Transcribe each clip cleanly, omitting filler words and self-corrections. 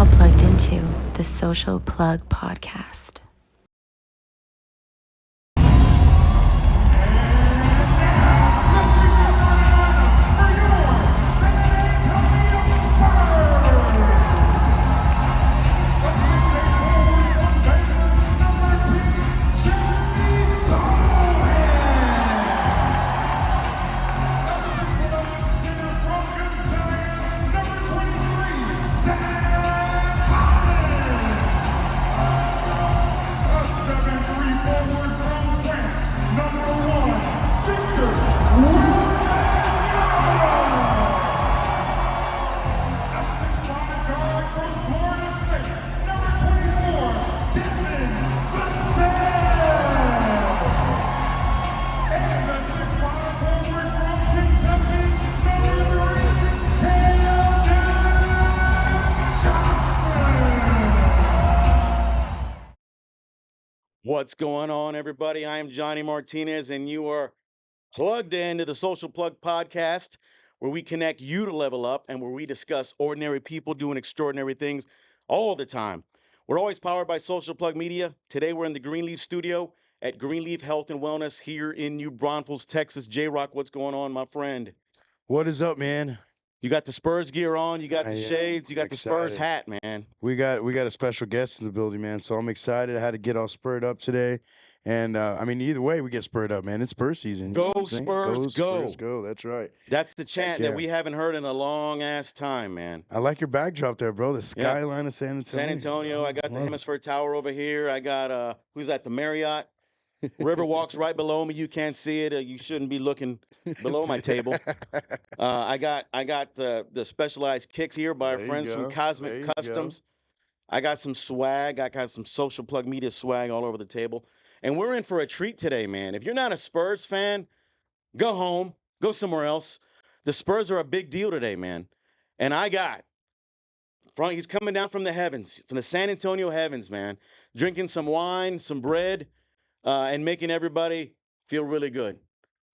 now plugged into the Social Plug Podcast. What's going on, everybody? I am Johnny Martinez, and you are plugged into the Social Plug Podcast, where we connect you to level up and where we discuss ordinary people doing extraordinary things all the time. We're always powered by Social Plug Media. Today, we're in the Greenleaf studio at Greenleaf Health and Wellness here in New Braunfels, Texas. J-Rock, what's going on, my friend? What is up, man? You got the Spurs gear on, you got the I am shades, you got the Spurs hat, man. We got a special guest in the building, man. So I'm excited. I had to get all spurred up today, and I mean, either way, we get spurred up, man. It's Spurs season. Go You know what I'm saying? Spurs, go! Spurs, go! That's right. That's the chant yeah. that we haven't heard in a long ass time, man. I like your backdrop there, bro. The skyline of San Antonio. San Antonio. I got the Hemisphere Tower over here. I got who's that? The Marriott. Riverwalk's right below me. You can't see it. You shouldn't be looking below my table. I got the specialized kicks here by our friends from Cosmic Customs. I got some swag. I got some Social Plug Media swag all over the table. And we're in for a treat today, man. If you're not a Spurs fan, go home. Go somewhere else. The Spurs are a big deal today, man. And he's coming down from the heavens, from the San Antonio heavens, man. Drinking some wine, some bread, and making everybody feel really good.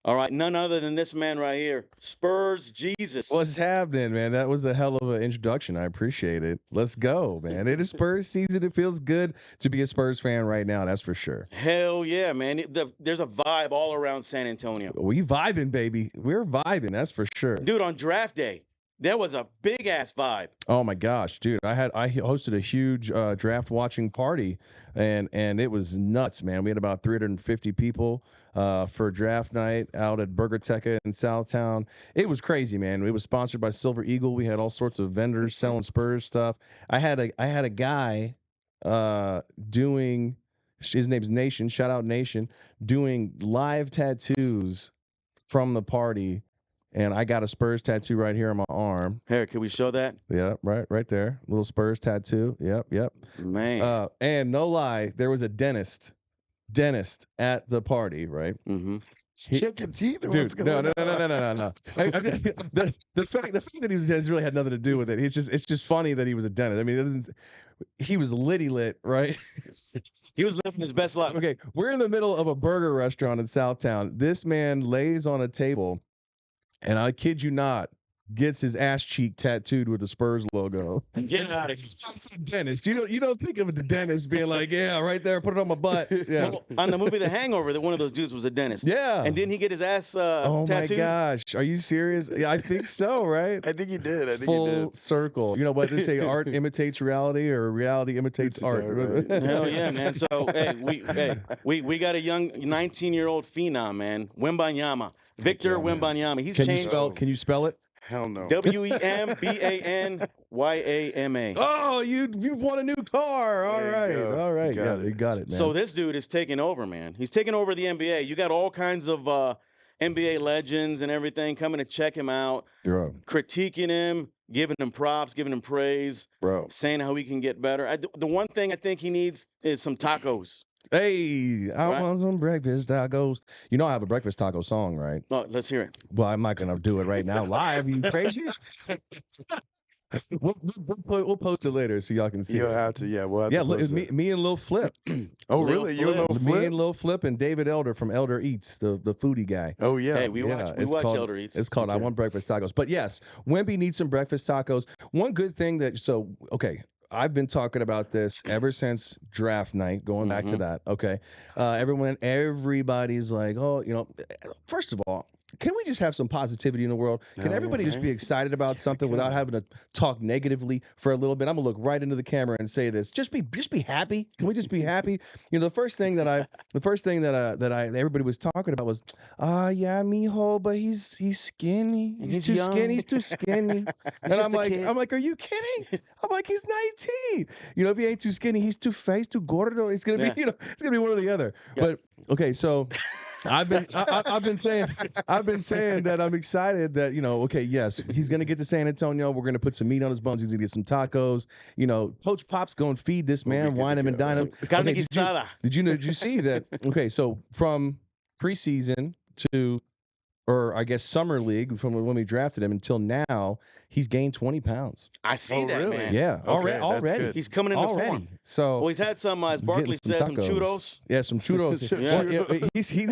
All right, none other than this man right here, Spurs Jesus. What's happening, man? That was a hell of an introduction. I appreciate it. Let's go, man. It is Spurs season. It feels good to be a Spurs fan right now. That's for sure. Hell yeah, man. There's a vibe all around San Antonio. We vibing, baby. We're vibing. That's for sure. Dude, on draft day, there was a big ass vibe. Oh my gosh, dude! I hosted a huge draft watching party, and it was nuts, man. We had about 350 people for draft night out at Burgerteca in Southtown. It was crazy, man. It was sponsored by Silver Eagle. We had all sorts of vendors selling Spurs stuff. I had a guy doing, his name's Nation. Shout out Nation, doing live tattoos from the party. And I got a Spurs tattoo right here on my arm. Here, can we show that? Yeah, right there. Little Spurs tattoo. Yep. Man. And no lie, there was a dentist at the party, right? Mm-hmm. Chicken teeth? Or Dude, what's going on? No. The fact that he was a dentist really had nothing to do with it. It's just funny that he was a dentist. I mean, he was lit, right? He was living his best life. Okay, we're in the middle of a burger restaurant in Southtown. This man lays on a table, and I kid you not, gets his ass cheek tattooed with the Spurs logo. Get out of here. That's a dentist. You don't think of the dentist being like, yeah, right there, put it on my butt. Yeah. Well, on the movie The Hangover, that one of those dudes was a dentist. Yeah. And didn't he get his ass oh tattooed? my gosh. Are you serious? Yeah, I think so, right? I think you did. Full circle. You know what they say, art imitates reality, or reality imitates art. Right. Hell yeah, man. So we got a young 19-year-old phenom, man. Wembanyama. Victor Wembanyama. He's changed. Can you spell it? Hell no. Wembanyama. Oh, you won a new car. All right. You got it, man. So this dude is taking over, man. He's taking over the NBA. You got all kinds of NBA legends and everything coming to check him out, critiquing him, giving him props, giving him praise, saying how he can get better. The one thing I think he needs is some tacos. Hey, I want some breakfast tacos. You know I have a breakfast taco song, right? Oh, let's hear it. Well, I'm not going to do it right now live. You crazy? We'll post it later so y'all can see. You'll have to, yeah. We'll have to look, it's me and Lil Flip. Oh, really? You and Lil Flip? Me and Lil Flip and David Elder from Elder Eats, the foodie guy. Oh, yeah. Hey, we watch Elder Eats. It's called I Want Breakfast Tacos. But yes, Wemby needs some breakfast tacos. One good thing I've been talking about this ever since draft night, going back to that. Okay. Everybody's like, oh, first of all, can we just have some positivity in the world? Can everybody just be excited about something without having to talk negatively for a little bit? I'm gonna look right into the camera and say this. Just be happy. Can we just be happy? The first thing that everybody was talking about was, yeah, mijo, but he's skinny. He's too skinny. He's too skinny. And I'm like, are you kidding? I'm like, he's 19. If he ain't too skinny, he's too fat, he's too gordo. It's gonna be, it's gonna be one or the other. Yeah. But okay, so I've been saying that I'm excited that okay, yes, he's gonna get to San Antonio. We're gonna put some meat on his bones. He's gonna get some tacos. Coach Pop's gonna feed this man, wine him and dine him. Okay, did you see that? Okay, so from preseason to, or I guess summer league, from when we drafted him until now, he's gained 20 pounds. I see that, really? man. Yeah, Okay, already. He's coming into form. So, well, he's had some, as Barkley said, some churros. Yeah, some churros. He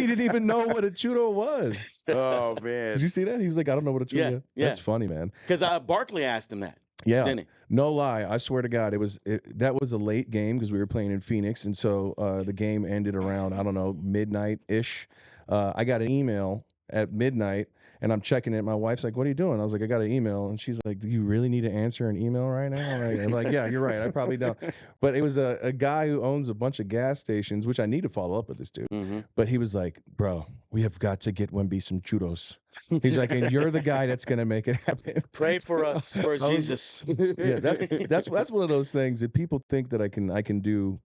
didn't even know what a churro was. Oh man, did you see that? He was like, I don't know what a churro is. Yeah. That's funny, man. Because Barkley asked him that. Yeah, didn't he? No lie. I swear to God, that was a late game because we were playing in Phoenix, and so the game ended around, I don't know, midnight-ish. I got an email at midnight, and I'm checking it. My wife's like, what are you doing? I was like, I got an email. And she's like, do you really need to answer an email right now? I'm like, yeah, you're right. I probably don't. But it was a guy who owns a bunch of gas stations, which I need to follow up with this dude. Mm-hmm. But he was like, bro, we have got to get Wemby some churros. He's like, and you're the guy that's going to make it happen. Pray for us, for Jesus. Yeah, that's one of those things that people think that I can do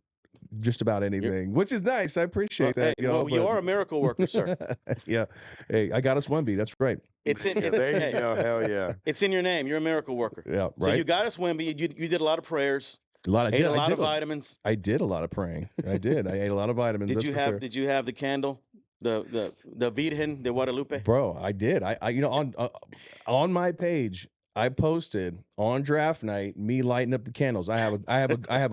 just about anything, which is nice. I appreciate that. Hey, you are a miracle worker, sir. Yeah. Hey, I got us Wemby. That's right. There you go. Hell yeah. It's in your name. You're a miracle worker. Yeah. Right. So you got us Wemby. You did a lot of prayers. Ate a lot of vitamins. I did a lot of praying. I did. I ate a lot of vitamins. Did you have the candle? The Virgen de Guadalupe? Bro, I did. I on my page, I posted on draft night me lighting up the candles. I have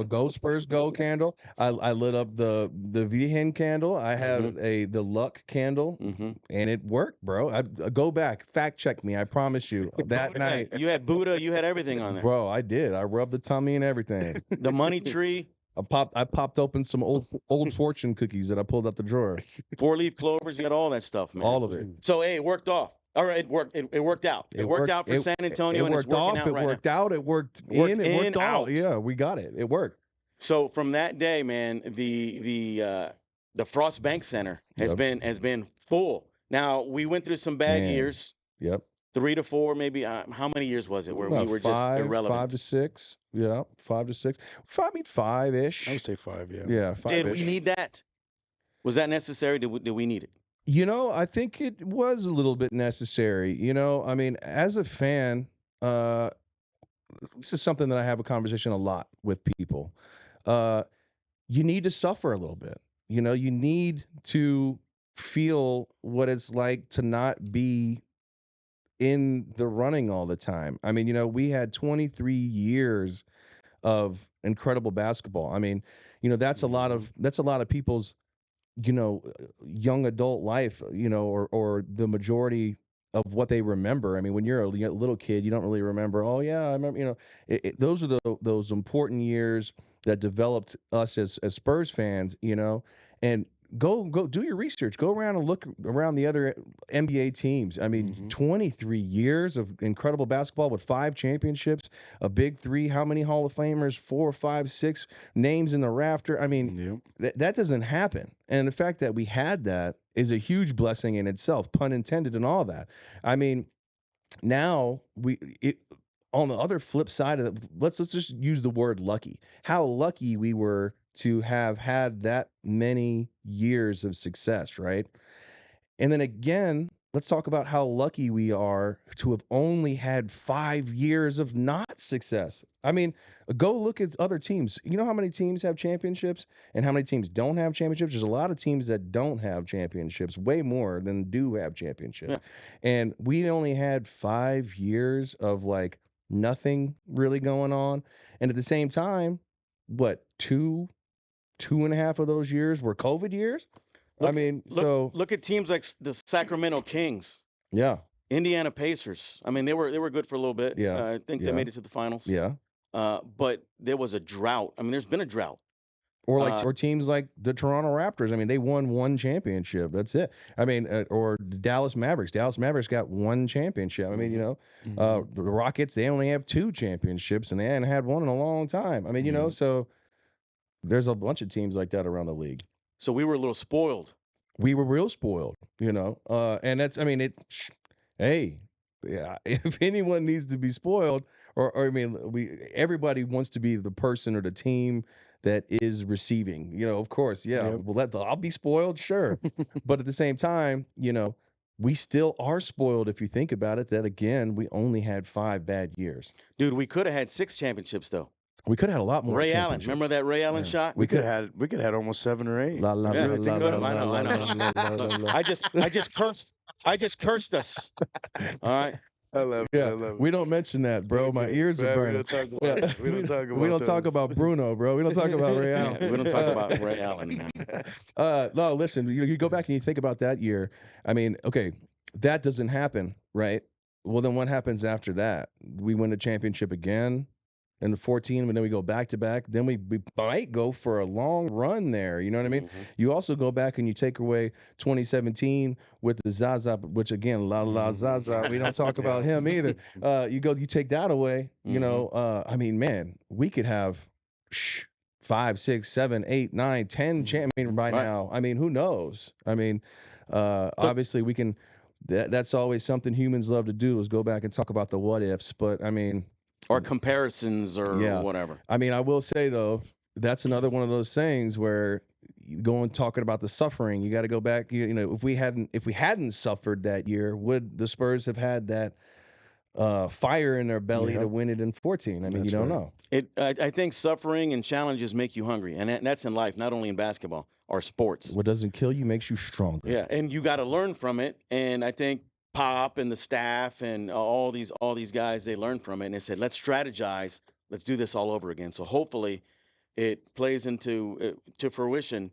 a Go Spurs Go candle. I lit up the Virgen candle. I have the Luck candle, and it worked, bro. I go back, fact check me. I promise you that night. You had Buddha. You had everything on there, bro. I did. I rubbed the tummy and everything. The money tree. I popped open some old fortune cookies that I pulled out the drawer. 4-leaf clovers. You got all that stuff, man. All of it. So hey, it worked off. All right, it worked. It worked out. It worked out for San Antonio, and it's working out right now. It worked out. It worked in. It worked out. Yeah, we got it. It worked. So from that day, man, the Frost Bank Center has been full. Now we went through some bad years. Yep. 3 to 4, maybe. How many years was it where we were just irrelevant? 5 to 6. Yeah, 5 to 6. 5-ish. I would say 5. Yeah. Yeah. 5-ish. Did we need that? Was that necessary? Did we need it? I think it was a little bit necessary. I mean, as a fan, this is something that I have a conversation a lot with people. You need to suffer a little bit. You need to feel what it's like to not be in the running all the time. I mean, we had 23 years of incredible basketball. I mean, that's a lot of people's young adult life, or the majority of what they remember. I mean, when you're a little kid, you don't really remember, oh yeah, I remember, those are those important years that developed us as Spurs fans, and go do your research, go around and look around the other NBA teams. I mean, 23 years of incredible basketball with 5 championships, a big 3, how many Hall of Famers, 4, 5, 6 names in the rafter. I mean, that doesn't happen. And the fact that we had that is a huge blessing in itself, pun intended, and all that. I mean, now on the other flip side of it, let's just use the word lucky. How lucky we were to have had that many years of success, right? And then again, let's talk about how lucky we are to have only had 5 years of not success. I mean, go look at other teams. You know how many teams have championships and how many teams don't have championships? There's a lot of teams that don't have championships, way more than do have championships. Yeah. And we only had 5 years of like nothing really going on. And at the same time, what, 2.5 of those years were COVID years? Look at teams like the Sacramento Kings. Yeah. Indiana Pacers. I mean, they were good for a little bit. Yeah. I think they made it to the finals. Yeah. but there was a drought. I mean, there's been a drought. Or or teams like the Toronto Raptors. I mean, they won one championship. That's it. I mean, or the Dallas Mavericks. Dallas Mavericks got one championship. I mean, the Rockets, they only have two championships, and they hadn't had one in a long time. I mean, so there's a bunch of teams like that around the league. So we were a little spoiled. We were real spoiled, and that's, I mean, hey, yeah, if anyone needs to be spoiled, or I mean, everybody wants to be the person or the team that is receiving, of course, yeah. Yep. Well, I'll be spoiled, sure, but at the same time, we still are spoiled if you think about it. That again, we only had 5 bad years. Dude, we could have had 6 championships though. We could have had a lot more. Ray Allen, remember that Ray Allen shot? We could have had almost 7 or 8. I just cursed us. All right. I love it. Yeah, I love it. we don't mention that, bro. My ears are burning. We don't talk about We don't talk about Bruno, bro. We don't talk about Ray Allen. Yeah, we don't talk about Ray Allen, man. No, listen, you go back and you think about that year. I mean, okay, that doesn't happen, right? Well, then what happens after that? We win the championship again in the 14, and then we go back to back. Then we might go for a long run there. You know what I mean? Mm-hmm. You also go back and you take away 2017 with the Zaza, which again, Zaza. We don't talk about him either. You take that away. I mean, man, we could have 5, 6, 7, 8, 9, 10 right now. I mean, who knows? I mean, obviously we can. That's always something humans love to do, is go back and talk about the what ifs. But I mean. Or comparisons or whatever. I mean, I will say though, that's another one of those things where talking about the suffering, you got to go back. If we hadn't suffered that year, would the Spurs have had that fire in their belly to win it in 14? I mean, you don't know. I think suffering and challenges make you hungry, and that's in life, not only in basketball or sports. What doesn't kill you makes you stronger. Yeah, and you got to learn from it. And I think Pop and the staff and all these guys, they learned from it, and they said, let's strategize, let's do this all over again. So hopefully it plays into to fruition,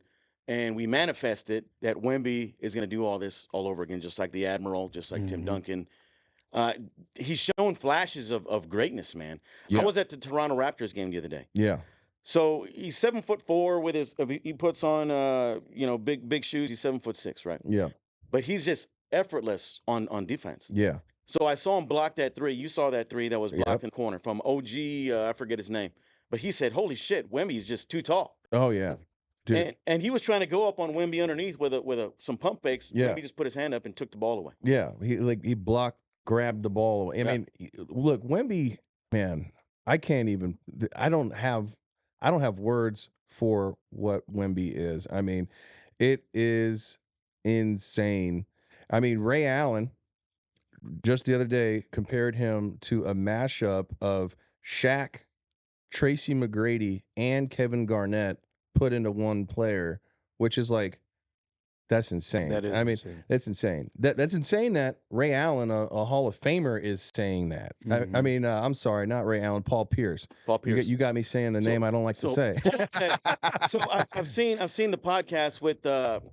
and we manifest it that Wemby is going to do all this all over again, just like the Admiral, just like Tim Duncan. He's shown flashes of greatness, man. Yeah. I was at the Toronto Raptors game the other day. Yeah. So he's 7'4" with he puts on big shoes. He's 7'6", right? Yeah. But he's just effortless on defense. Yeah. So I saw him block that 3. You saw that 3 that was blocked in the corner from OG. I forget his name, but he said, "Holy shit, Wemby's just too tall." Oh yeah. Dude. And he was trying to go up on Wemby underneath with some pump fakes. Yeah. Wemby just put his hand up and took the ball away. Yeah. He grabbed the ball away. I mean, look, Wemby, man, I don't have words for what Wemby is. I mean, it is insane. I mean, Ray Allen just the other day compared him to a mashup of Shaq, Tracy McGrady, and Kevin Garnett put into one player, which is like, that's insane. That is insane. That's insane. That's insane that Ray Allen, a Hall of Famer, is saying that. Mm-hmm. I mean, I'm sorry, not Ray Allen, Paul Pierce. Paul Pierce. You got me saying the name I don't like to say. So I've seen the podcast with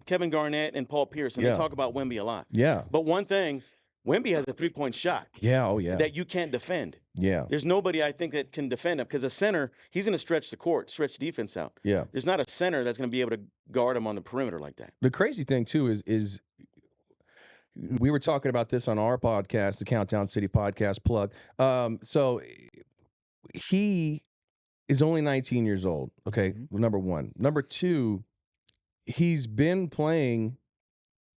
Kevin Garnett and Paul Pierce, and they talk about Wemby a lot. Yeah. But one thing, Wemby has a 3-point shot. Yeah. Oh yeah. That you can't defend. Yeah. There's nobody, I think, that can defend him, because a center, he's going to stretch the court, stretch defense out. Yeah. There's not a center that's going to be able to guard him on the perimeter like that. The crazy thing too is we were talking about this on our podcast, the Countdown City podcast plug. So he is only 19 years old. Okay. Number one. Number two, he's been playing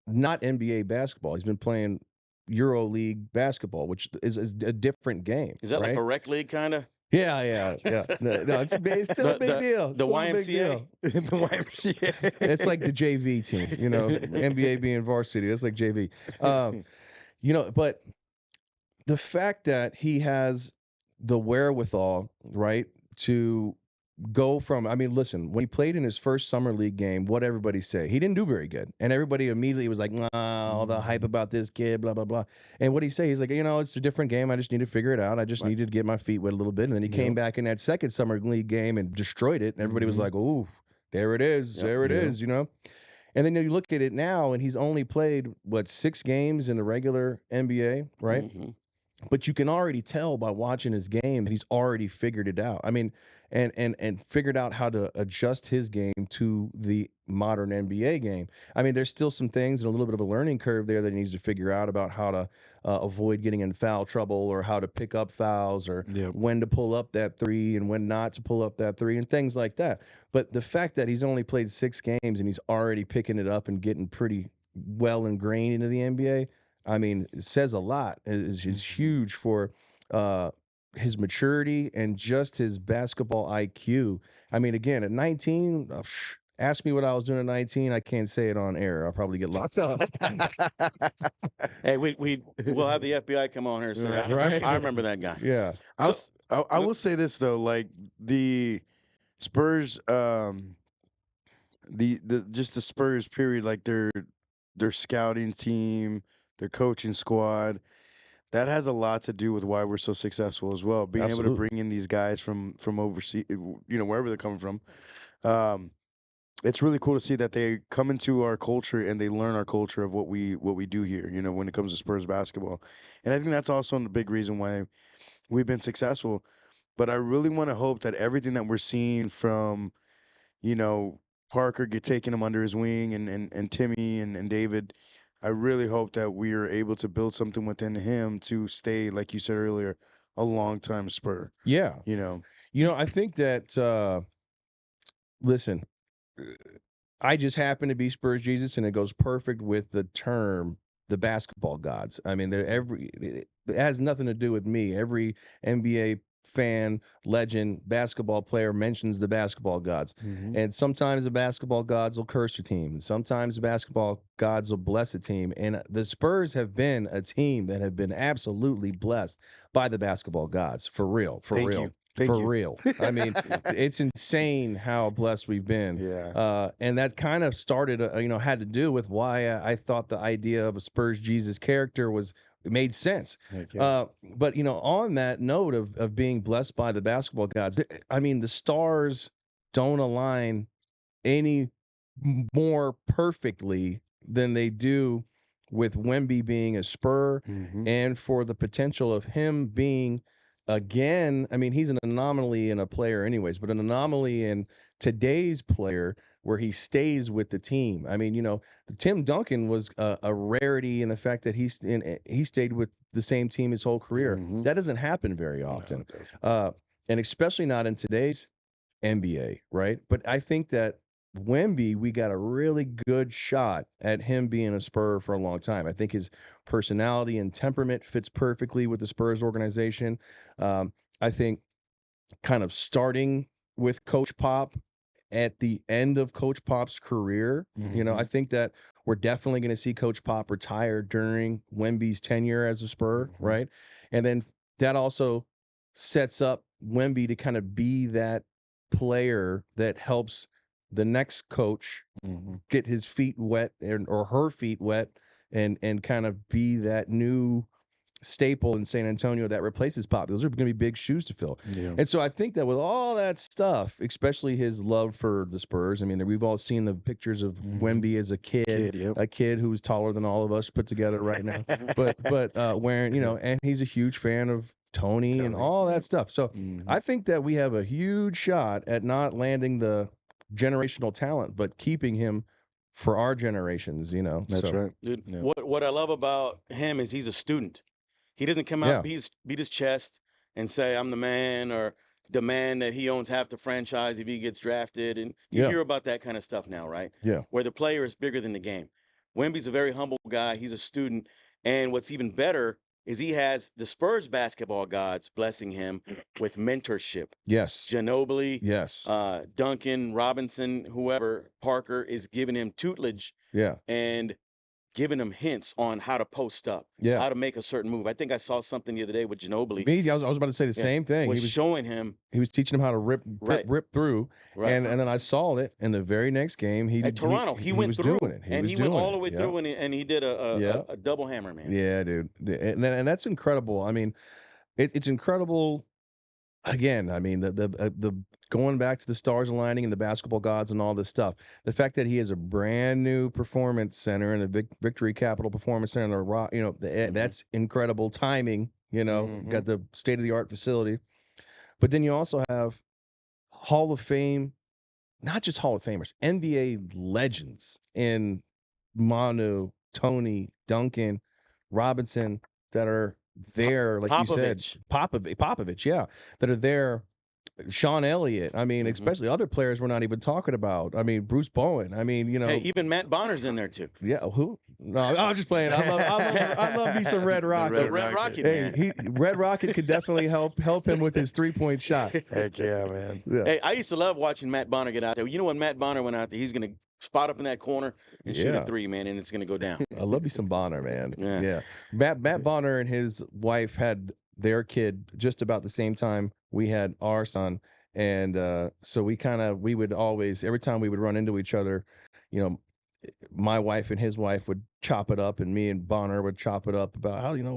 not NBA basketball. He's been playing Euro League basketball, which is a different game. Is that right? like a rec league kind of? Yeah. No, it's still a big deal. The YMCA. The YMCA. It's like the JV team, NBA being varsity. It's like JV. But the fact that he has the wherewithal, right, to go from, I mean, listen, when he played in his first summer league game, what everybody say? He didn't do very good. And everybody immediately was like, all the hype about this kid, blah, blah, blah. And what he say? He's like, it's a different game. I just need to figure it out. I just needed to get my feet wet a little bit. And then he came back in that second summer league game and destroyed it. And everybody was like, ooh, there it is. Yep. There it is, And then you look at it now, and he's only played, 6 games in the regular NBA, right? But you can already tell by watching his game that he's already figured it out. I mean, and figured out how to adjust his game to the modern NBA game. I mean, there's still some things and a little bit of a learning curve there that he needs to figure out about how to avoid getting in foul trouble, or how to pick up fouls, or Yep. when to pull up that three and when not to pull up that three, and things like that. But the fact that he's only played 6 games and he's already picking it up and getting pretty well ingrained into the NBA, I mean, it says a lot. Is huge for his maturity and just his basketball IQ. I mean, again, at 19, ask me what I was doing at 19. I can't say it on air. I'll probably get locked up. Hey, we'll have the FBI come on here and say, Right. I remember that guy. Yeah. I will say this though, like the Spurs, just the Spurs period, like their scouting team, their coaching squad, that has a lot to do with why we're so successful as well. Being able to Absolutely. bring in these guys from overseas, wherever they're coming from. It's really cool to see that they come into our culture and they learn our culture of what we do here, when it comes to Spurs basketball. And I think that's also the big reason why we've been successful. But I really want to hope that everything that we're seeing from, Parker taking him under his wing, and Timmy and David, I really hope that we are able to build something within him to stay, like you said earlier, a long time Spur. Yeah. You know. I think that listen, I just happen to be Spurs Jesus, and it goes perfect with the term the basketball gods. I mean, it has nothing to do with me. Every NBA fan, legend, basketball player mentions the basketball gods. Mhm. And sometimes the basketball gods will curse a team. Sometimes the basketball gods will bless a team. And the Spurs have been a team that have been absolutely blessed by the basketball gods. For real. For Thank real. you. Thank For you. real. I mean, it's insane how blessed we've been. Yeah. And that kind of started, had to do with why I thought the idea of a Spurs Jesus character it made sense. Heck yeah. But on that note of being blessed by the basketball gods, I mean, the stars don't align any more perfectly than they do with Wemby being a Spur, Mhm. and for the potential of him being again. I mean, he's an anomaly in a player, anyways, but an anomaly in today's player where he stays with the team. I mean, Tim Duncan was a rarity in the fact that he stayed with the same team his whole career. Mhm. That doesn't happen very No, often, definitely. and especially not in today's NBA, right? But I think that Wemby, we got a really good shot at him being a Spur for a long time. I think his personality and temperament fits perfectly with the Spurs organization. I think kind of starting with Coach Pop at the end of Coach Pop's career, I Mhm. think that we're definitely going to see Coach Pop retire during Wemby's tenure as a Spur, Mhm. right? And then that also sets up Wemby to kind of be that player that helps the next coach Mhm. get his feet wet or her feet wet, and kind of be that new staple in San Antonio that replaces Pop. Those are going to be big shoes to fill. Yeah. And so I think that with all that stuff, especially his love for the Spurs, I mean, we've all seen the pictures of Mhm. Wemby as a kid, Yep. a kid who's taller than all of us put together right now. but wearing, and he's a huge fan of Tony and Tony. all that stuff. So Mhm. I think that we have a huge shot at not landing the generational talent, but keeping him for our generations, That's so. right. Dude, Yeah. what I love about him is he's a student. He doesn't come out, Yeah. beat his chest and say, I'm the man, or demand that he owns half the franchise if he gets drafted. And you Yeah. hear about that kind of stuff now, right? Yeah. Where the player is bigger than the game. Wemby's a very humble guy. He's a student. And what's even better is he has the Spurs basketball gods blessing him with mentorship. Yes. Ginobili, Yes. Duncan, Robinson, whoever, Parker is giving him tutelage Yeah. and giving him hints on how to post up, Yeah. how to make a certain move. I think I saw something the other day with Ginobili. Me, I was about to say the Yeah, same thing. was He was showing him teaching him how to rip right, through, right. and then I saw it in the very next game. At Toronto, he went was through, doing it. and Was he went doing all it. the way Yeah. through, and he did Yeah. a double hammer, man. Yeah, dude. And that's incredible. I mean, it's incredible. Again, I mean, the going back to the stars aligning and the basketball gods and all this stuff. The fact that he has a brand new performance center and the Victory Capital Performance Center, that's incredible timing You know, Mhm. got the state of the art facility, but then you also have Hall of Fame, not just Hall of Famers, NBA legends in Manu, Tony, Duncan, Robinson that are there, like you said, Popovich. Popovich, yeah, that are there. Sean Elliott. I mean, Mhm. especially other players we're not even talking about. I mean, Bruce Bowen. I mean, you know, Hey, even Matt Bonner's in there too. yeah. Who? No, I was just playing. I love me some Red The Rocket. The Red Rocket, Hey, man. Red Rocket could definitely help him with his 3-point shot. Heck yeah, man. Yeah, Hey, I used to love watching Matt Bonner get out there. You know, when Matt Bonner went out there, he's gonna spot up in that corner and shoot a yeah. 3, man, and it's gonna go down. I love me some Bonner, man. Yeah. Yeah. Matt Bonner and his wife had their kid just about the same time we had our son. And so we would always, every time we would run into each other, you know, my wife and his wife would chop it up, and me and Bonner would chop it up about how, you know,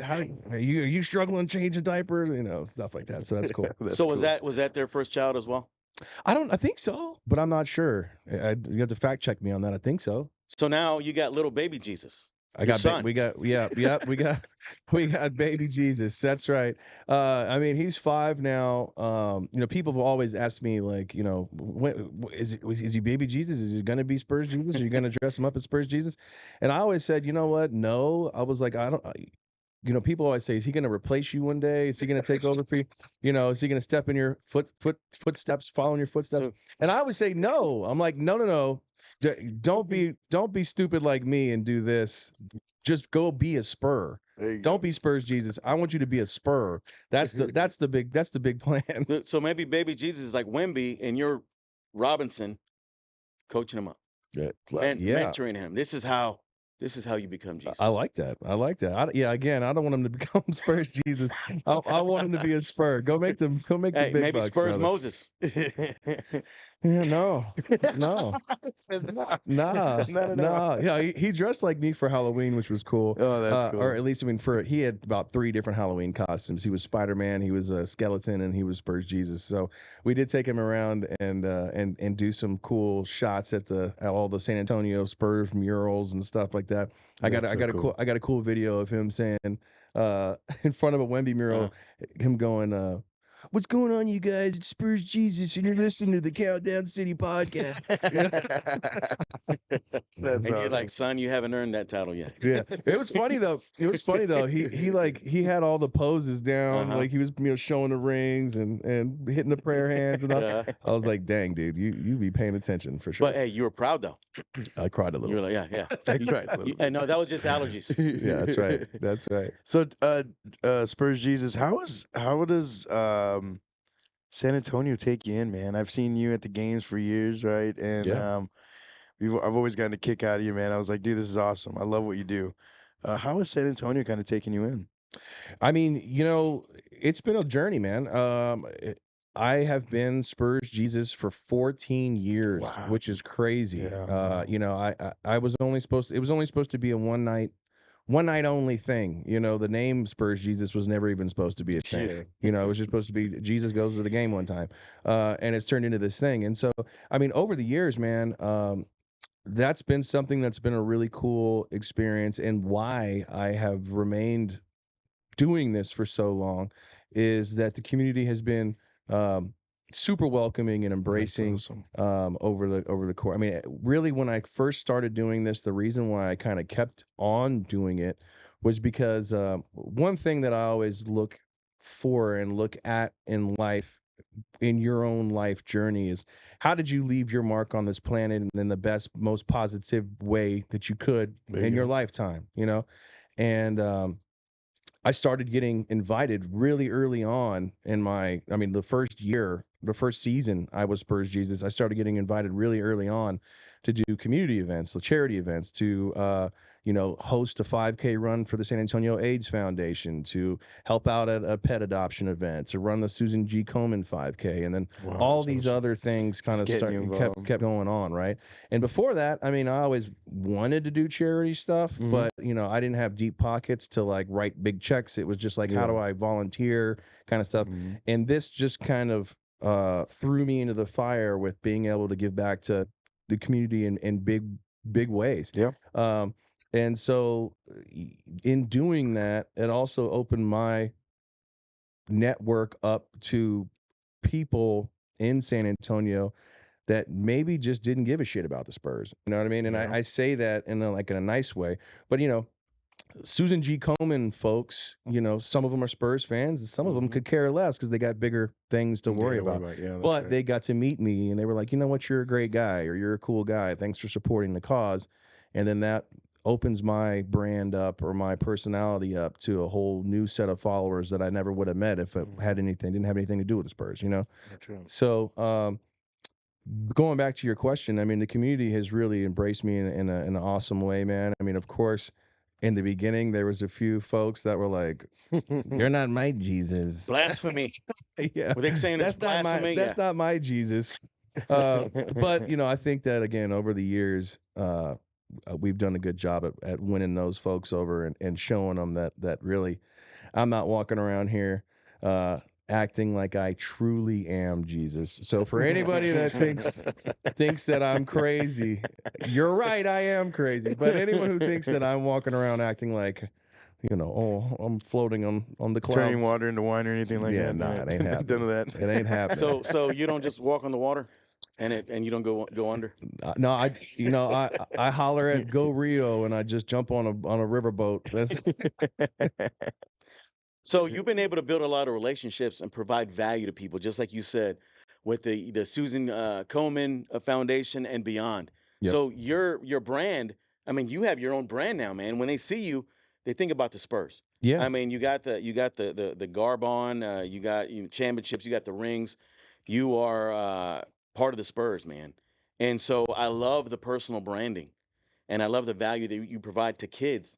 how are you struggling changing diapers, you know, stuff like that. So that's cool. That's So cool. was that their first child as well? I think so, but I'm not sure. You have to fact check me on that. I think so. So now you got little baby Jesus. I Your got son. we got we got baby Jesus. That's right. I mean, he's 5 now. You know, people have always asked me, like, you know, is he baby Jesus? Is he gonna be Spurs Jesus? Are you gonna dress him up as Spurs Jesus? And I always said, you know what? No. I was like, you know, people always say, is he going to replace you one day? Is he going to take over for you? You know, is he going to step in your footsteps, following your footsteps? So- And I would say no. I'm like, no. Don't be stupid like me and do this. Just go be a Spur. There you Don't go. be Spurs Jesus. I want you to be a Spur. That's the big plan. So maybe baby Jesus is like Wemby and you're Robinson coaching him up and Yeah. mentoring him. This is how you become Jesus. I like that. Yeah, again, I don't want him to become Spurs Jesus. I want him to be a Spur. Go make the Hey, big maybe bucks, Spurs brother. Moses. Yeah, no. Nah. No. Yeah, he dressed like me for Halloween, which was cool. Oh, that's cool. Or at least, I mean, he had about 3 different Halloween costumes. He was Spider-Man, he was a skeleton, and he was Spurs Jesus. So we did take him around and do some cool shots at all the San Antonio Spurs murals and stuff like that. I got a cool video of him saying in front of a Wemby mural, him going, what's going on, you guys? It's Spurs Jesus, and you're listening to the Countdown City podcast. That's And you're like, awesome. son, you haven't earned that title yet. Yeah, it was funny though. He had all the poses down, Uh-huh. like he was, you know, showing the rings and hitting the prayer hands and all. Uh-huh. I was like, dang, dude, you be paying attention for sure. But hey, you were proud though. I cried a You little. were like, yeah. I tried a little bit. No, that was just allergies. Yeah, that's right. That's right. So, Spurs Jesus, how does San Antonio take you in, man? I've seen you at the games for years, right? And Yeah. I've always gotten a kick out of you, man. I was like, dude, this is awesome. I love what you do. How is San Antonio kind of taking you in? I mean, you know, it's been a journey, man. I have been Spurs Jesus for 14 years, Wow. which is crazy. Yeah. You know, I was only supposed it was only supposed to be a one night only thing. You know, the name Spurs Jesus was never even supposed to be a thing. Yeah. You know, it was just supposed to be Jesus goes to the game one time. And it's turned into this thing. And so, I mean, over the years, man, that's been something that's been a really cool experience, and why I have remained doing this for so long is that the community has been super welcoming and embracing awesome. over the course. I mean, really, when I first started doing this, the reason why I kind of kept on doing it was because one thing that I always look for and look at in life, in your own life journey, is how did you leave your mark on this planet in the best, most positive way that you could There you in your go. lifetime, you know? And I started getting invited really early on in the first season I was Spurs Jesus. I started getting invited really early on to do community events, the charity events, to host a 5K run for the San Antonio AIDS Foundation, to help out at a pet adoption event, to run the Susan G. Komen 5K, and then Wow, all that's these awesome. other things kind of Just getting you involved. kept going on, right? And before that, I mean, I always wanted to do charity stuff, Mhm. but I didn't have deep pockets to like write big checks. It was just like, how Yeah. do I volunteer kind of stuff? Mhm. And this just kind of threw me into the fire with being able to give back to the community in big ways. Yeah. And so in doing that, it also opened my network up to people in San Antonio that maybe just didn't give a shit about the Spurs. You know what I mean? And Yeah. I say that in a nice way. But, Susan G. Komen folks, some of them are Spurs fans, and some of them could care less because they got bigger things to worry about. Yeah, that's But right. they got to meet me, and they were like, you know what, you're a great guy, or you're a cool guy. Thanks for supporting the cause. And then that opens my brand up or my personality up to a whole new set of followers that I never would have met if it didn't have anything to do with the Spurs, That's right. So, going back to your question, I mean, the community has really embraced me in an awesome way, man. I mean, of course, in the beginning, there was a few folks that were like, "You're not my Jesus." Blasphemy. Yeah, Were they saying it's blasphemy? that's not my Jesus. But I think that again over the years, we've done a good job at winning those folks over and showing them that really, I'm not walking around here acting like I truly am Jesus. So for anybody that thinks that I'm crazy, you're right, I am crazy. But anyone who thinks that I'm walking around acting like, I'm floating on the clouds, Turning water into wine or anything like yeah, that. nah, it ain't happening. None of that. It ain't happening. So you don't just walk on the water, and you don't go under. No, I holler at Go Rio and I just jump on a riverboat. That's So you've been able to build a lot of relationships and provide value to people, just like you said, with the Susan Komen Foundation and beyond. Yep. So your brand, I mean, you have your own brand now, man. When they see you, they think about the Spurs. yeah. I mean, you got the garb on, you got championships, you got the rings. You are part of the Spurs, man. And so I love the personal branding, and I love the value that you provide to kids.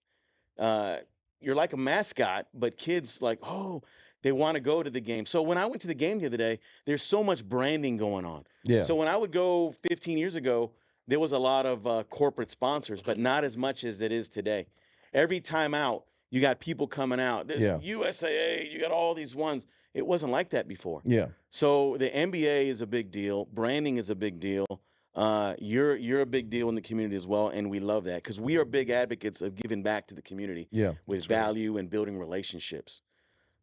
uh, you're like a mascot, but kids like, oh, they want to go to the game. So when I went to the game the other day, there's so much branding going on. Yeah. So when I would go 15 years ago, there was a lot of corporate sponsors, but not as much as it is today. Every time out, you got people coming out. This Yeah. USAA, you got all these ones. It wasn't like that before. Yeah. So the NBA is a big deal. Branding is a big deal. You're a big deal in the community as well, and we love that because we are big advocates of giving back to the community Yeah. with value and building relationships.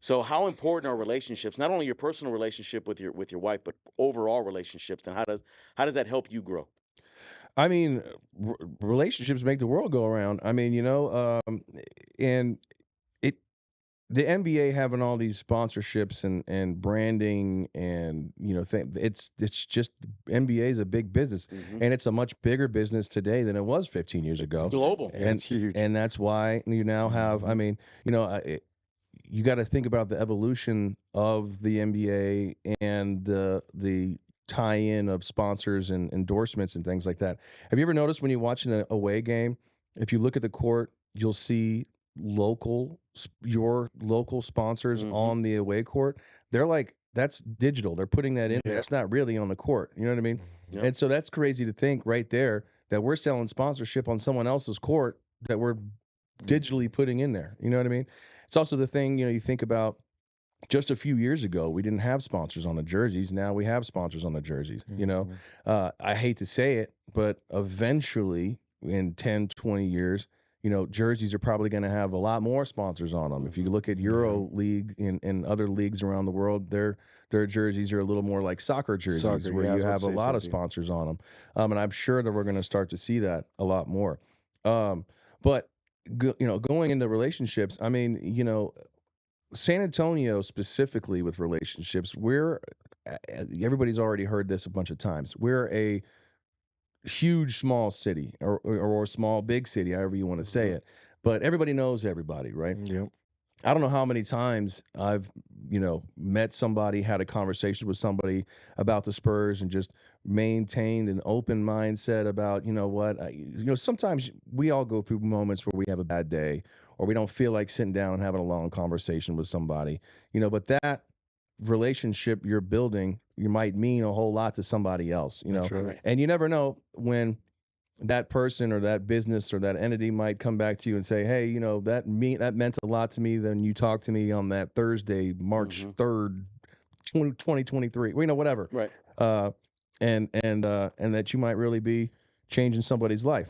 So how important are relationships? Not only your personal relationship with your wife, but overall relationships, and how does that help you grow? I mean, relationships make the world go around. I mean, and it the NBA having all these sponsorships and branding and it's just NBA is a big business, and it's a much bigger business today than it was 15 years ago. It's global. Yeah, it's huge. And that's why you now have. I mean, you got to think about the evolution of the NBA and the tie-in of sponsors and endorsements and things like that. Have you ever noticed when you watch an away game, if you look at the court, you'll see your local sponsors on the away court. They're like, that's digital. They're putting that in there. It's not really on the court. You know what I mean? Yep. And so that's crazy to think right there that we're selling sponsorship on someone else's court that we're digitally putting in there. You know what I mean? It's also the thing, you think about just a few years ago, we didn't have sponsors on the jerseys. Now we have sponsors on the jerseys. I hate to say it, but eventually in 10, 20 years, jerseys are probably going to have a lot more sponsors on them. If you look at Euro League and other leagues around the world, their jerseys are a little more like soccer jerseys, where you have a lot of sponsors on them. And I'm sure that we're going to start to see that a lot more. But going into relationships, I mean, San Antonio specifically with relationships, everybody's already heard this a bunch of times. We're a huge small city or small big city, however you want to say it, but everybody knows everybody, right? Yep. I don't know how many times I've, met somebody, had a conversation with somebody about the Spurs and just maintained an open mindset about, sometimes we all go through moments where we have a bad day or we don't feel like sitting down and having a long conversation with somebody, but that relationship you're building, you might mean a whole lot to somebody else, That's right. and you never know when that person or that business or that entity might come back to you and say, hey, that meant a lot to me when you talked to me on that Thursday, March 3rd, 2023, whatever. Right. And that you might really be changing somebody's life.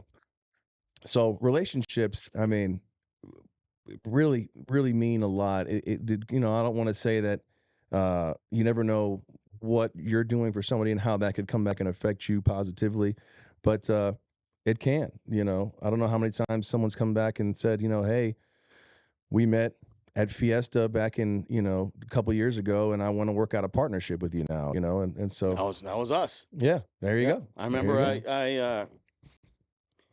So relationships, I mean, really, really mean a lot. It did, I don't want to say that you never know what you're doing for somebody and how that could come back and affect you positively, but it can. I don't know how many times someone's come back and said, hey, we met at Fiesta back in, a couple years ago, and I want to work out a partnership with you now, and so That was us. yeah, there you go. I There you remember go.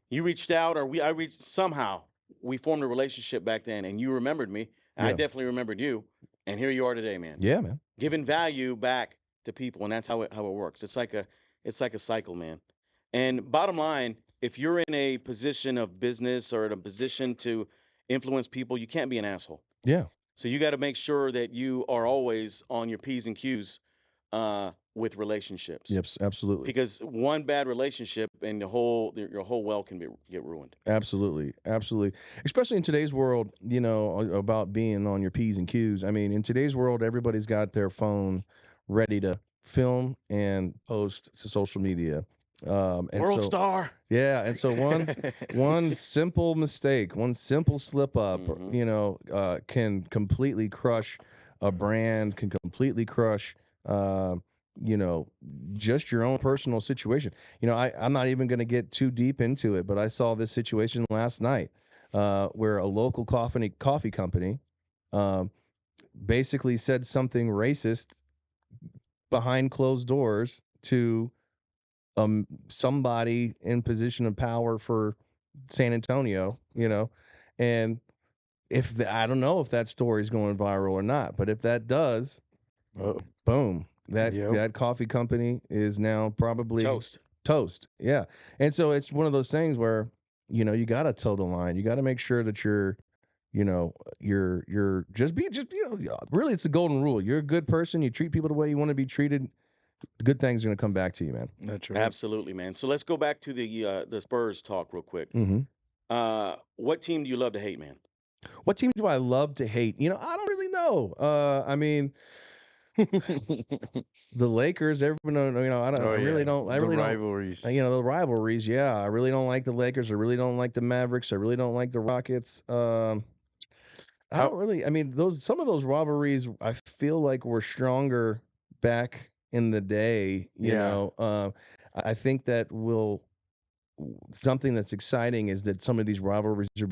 you reached out, or I reached somehow. We formed a relationship back then, and you remembered me. And I Yeah. definitely remembered you. And here you are today, man. Yeah, man. Giving value back to people, and that's how it works. It's like a cycle, man. And bottom line, if you're in a position of business or in a position to influence people, you can't be an asshole. Yeah. So you got to make sure that you are always on your P's and Q's with relationships. Yep, absolutely. Because one bad relationship and your whole well can get ruined. Absolutely. Absolutely. Especially in today's world, about being on your P's and Q's. I mean, in today's world, everybody's got their phone ready to film and post to social media. And World so, star. yeah. And so one simple mistake, one simple slip up, can completely crush a brand, can completely crush, just your own personal situation. I'm not even going to get too deep into it, but I saw this situation last night where a local coffee company basically said something racist behind closed doors to somebody in position of power for San Antonio, and I don't know if that story is going viral or not, but if that does, boom. That coffee company is now probably toast. Yeah. And so it's one of those things where, you got to toe the line. You got to make sure that you're really it's a golden rule. You're a good person. You treat people the way you want to be treated. Good things are going to come back to you, man. That's right. Absolutely, man. So let's go back to the Spurs talk real quick. Mm-hmm. What team do you love to hate, man? What team do I love to hate? I don't really know. I mean, the Lakers, everyone, I really don't. I really rivalries. don't. The rivalries. Yeah, I really don't like the Lakers. I really don't like the Mavericks. I really don't like the Rockets. I don't really. I mean, some of those rivalries, I feel like were stronger back in the day. You know, I think that something that's exciting is that some of these rivalries are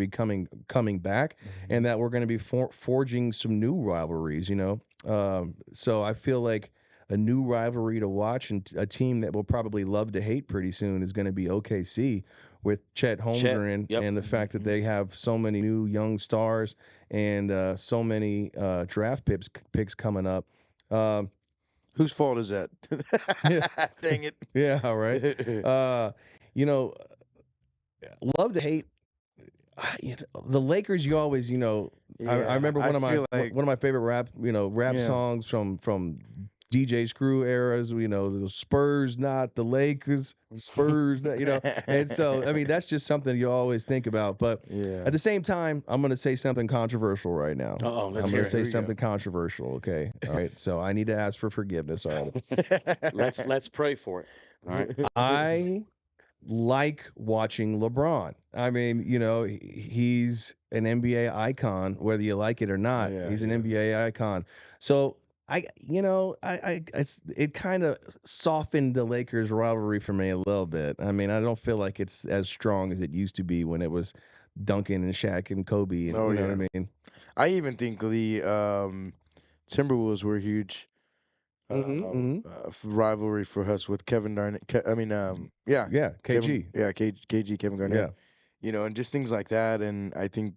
coming back, and that we're going to be forging some new rivalries. So I feel like a new rivalry to watch and a team that we'll probably love to hate pretty soon is going to be OKC with Chet Holmgren and the fact that they have so many new young stars and so many draft picks coming up. Whose fault is that? Dang it. Yeah, right. Love to hate. The Lakers, you always, I remember one of my favorite rap songs from DJ Screw eras. The Spurs, not the Lakers. Spurs, and so I mean that's just something you always think about. But at the same time, I'm going to say something controversial right now. I'm going to say something controversial. Okay, all right. So I need to ask for forgiveness. All right. Let's pray for it. All right. I like watching LeBron. I mean, he's an NBA icon, whether you like it or not. He's an NBA icon. So it kind of softened the Lakers rivalry for me a little bit. I mean, I don't feel like it's as strong as it used to be when it was Duncan and Shaq and Kobe. And, you know what I mean? I even think the Timberwolves were huge. Rivalry for us with Kevin Garnett. KG. Kevin Garnett. Yeah. And just things like that. And I think,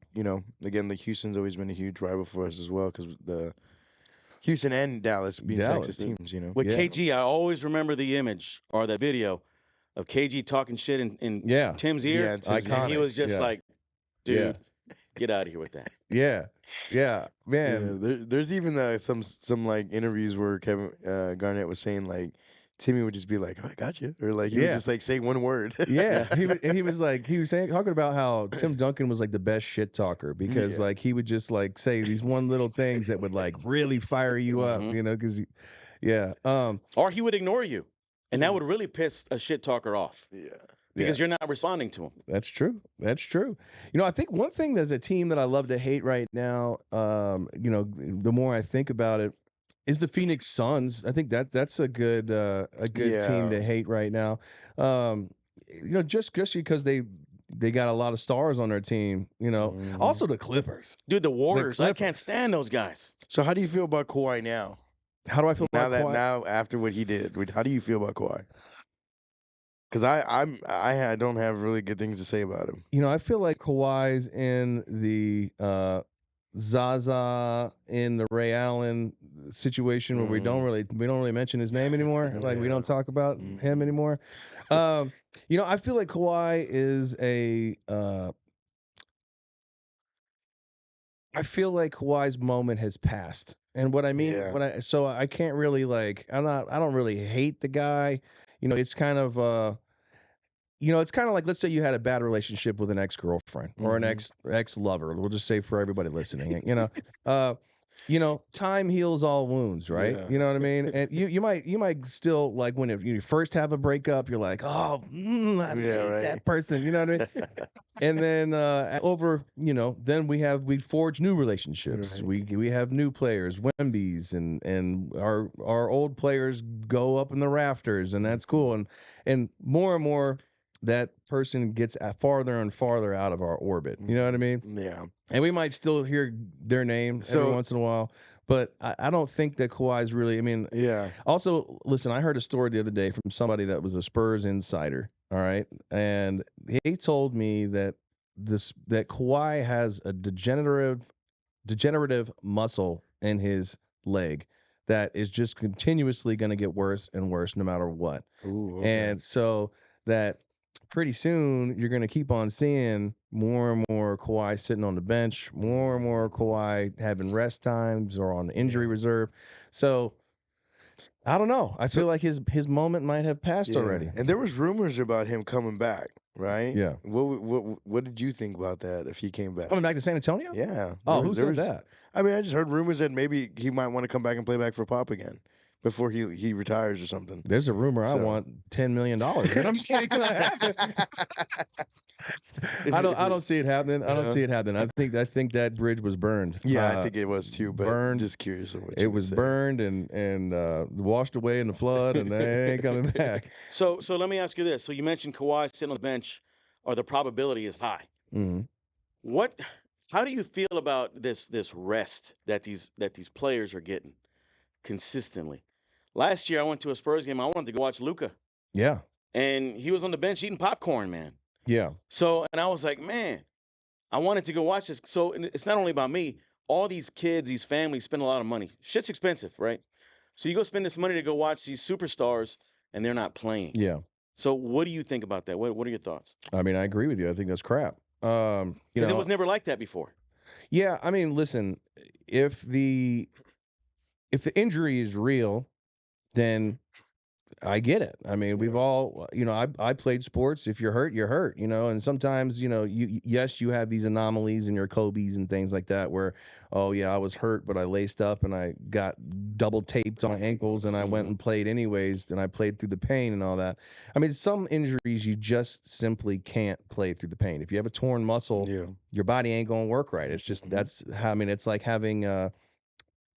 again, the Houston's always been a huge rival for us as well because the Houston and Dallas being Texas teams, With KG, I always remember the image or the video of KG talking shit in Tim's ear. Yeah, Tim's and he was just like, dude, get out of here with that. Yeah, man. Yeah, there's even some like interviews where Kevin Garnett was saying like Timmy would just be like, "Oh, I got you," or like he would just like say one word. He was talking about how Tim Duncan was like the best shit talker because like he would just like say these one little things that would like really fire you up, because or he would ignore you, and that would really piss a shit talker off. Yeah. because you're not responding to him. That's true. That's true. I think one thing that's a team that I love to hate right now, the more I think about it, is the Phoenix Suns. I think that's a good team to hate right now. Just because they got a lot of stars on their team. Also the Clippers. Dude, the Warriors. I can't stand those guys. So how do you feel about Kawhi now? How do I feel about Kawhi? Now after what he did? How do you feel about Kawhi? Because I don't have really good things to say about him. I feel like Kawhi's in the Zaza in the Ray Allen situation where we don't really mention his name anymore. Like we don't talk about him anymore. I feel like Kawhi is I feel like Kawhi's moment has passed. And what I mean, so I can't really I don't really hate the guy. It's kind of it's kind of like, let's say you had a bad relationship with an ex-girlfriend or an ex-lover. We'll just say for everybody listening, time heals all wounds, right? Yeah. You know what I mean? And you might still when you first have a breakup, you're like, oh, I hate that person. You know what I mean? And then then we forge new relationships. Right. We have new players, Wemby's, and our old players go up in the rafters, and that's cool. And more that person gets farther and farther out of our orbit. You know what I mean? Yeah. And we might still hear their name every once in a while, but I don't think that Kawhi's really. I mean, Also, listen, I heard a story the other day from somebody that was a Spurs insider. All right, and he told me that Kawhi has a degenerative muscle in his leg that is just continuously going to get worse and worse no matter what. Ooh, okay. And so that pretty soon you're going to keep on seeing more and more Kawhi sitting on the bench, more and more Kawhi having rest times or on the injury reserve. So I don't know. I feel like his moment might have passed already. And there was rumors about him coming back, right? Yeah. What did you think about that if he came back? Coming back to San Antonio? Yeah. Who said that? I mean, I just heard rumors that maybe he might want to come back and play back for Pop again before he retires or something. There's a rumor I want $10 million. And I'm kidding. I don't see it happening. I don't see it happening. I think that bridge was burned. Yeah, I think it was too. But burned. Just curious of what it was burned and washed away in the flood, and they ain't coming back. So let me ask you this. So you mentioned Kawhi sitting on the bench, or the probability is high. Mm-hmm. How do you feel about this rest that these players are getting consistently? Last year I went to a Spurs game. I wanted to go watch Luka. Yeah. And he was on the bench eating popcorn, man. Yeah. So, and I was like, man, I wanted to go watch this. So it's not only about me. All these kids, these families spend a lot of money. Shit's expensive, right? So you go spend this money to go watch these superstars, and they're not playing. Yeah. So what do you think about that? What are your thoughts? I mean, I agree with you. I think that's crap. Because it was never like that before. Yeah. I mean, listen, if the injury is real, then I get it. I mean, we've all, I played sports. If you're hurt, you're hurt, and sometimes, you have these anomalies in your Kobe's and things like that where, oh yeah, I was hurt, but I laced up and I got double taped on my ankles and I went and played anyways. And I played through the pain and all that. I mean, some injuries, you just simply can't play through the pain. If you have a torn muscle, your body ain't going to work right. It's just, that's how, I mean, it's like having,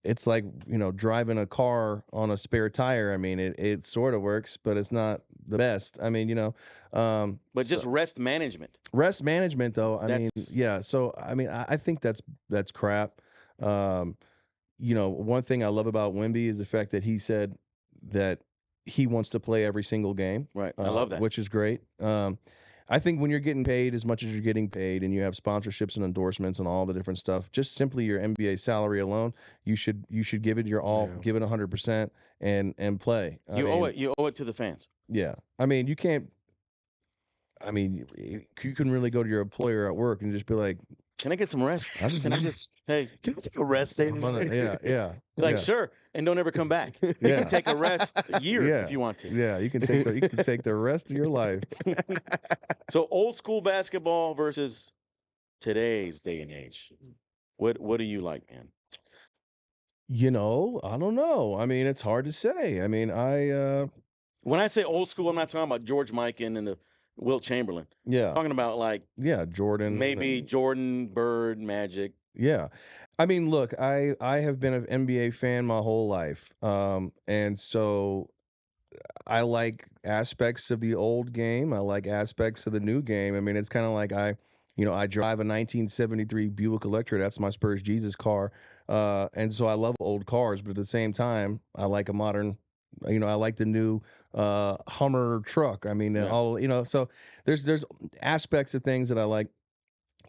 it's like, driving a car on a spare tire. I mean, it sort of works, but it's not the best. I mean, but just rest management. Rest management, though. I mean, yeah. So, I mean, I think that's crap. One thing I love about Wemby is the fact that he said that he wants to play every single game. Right. I love that. Which is great. I think when you're getting paid as much as you're getting paid and you have sponsorships and endorsements and all the different stuff, just simply your NBA salary alone, you should give it your all, give it 100% and play. You owe it to the fans. Yeah. I mean, you can't. I mean, you can really go to your employer at work and just be like, can I get some rest? Can I just, hey, can I take a rest day? Yeah. Like, sure, and don't ever come back. You can take a rest a year if you want to. Yeah, you can take the rest of your life. So old school basketball versus today's day and age. What do you like, man? I don't know. I mean, it's hard to say. I mean, when I say old school, I'm not talking about George Mikan and Wilt Chamberlain. Yeah. Talking about like Jordan. maybe Jordan, Bird, Magic. Yeah. I mean, look, I have been an NBA fan my whole life. And so I like aspects of the old game. I like aspects of the new game. I mean, it's kind of like I drive a 1973 Buick Electra. That's my Spurs Jesus car. And so I love old cars, but at the same time, I like a modern, I like the new Hummer truck. I mean, Yeah. all, so there's aspects of things that I like.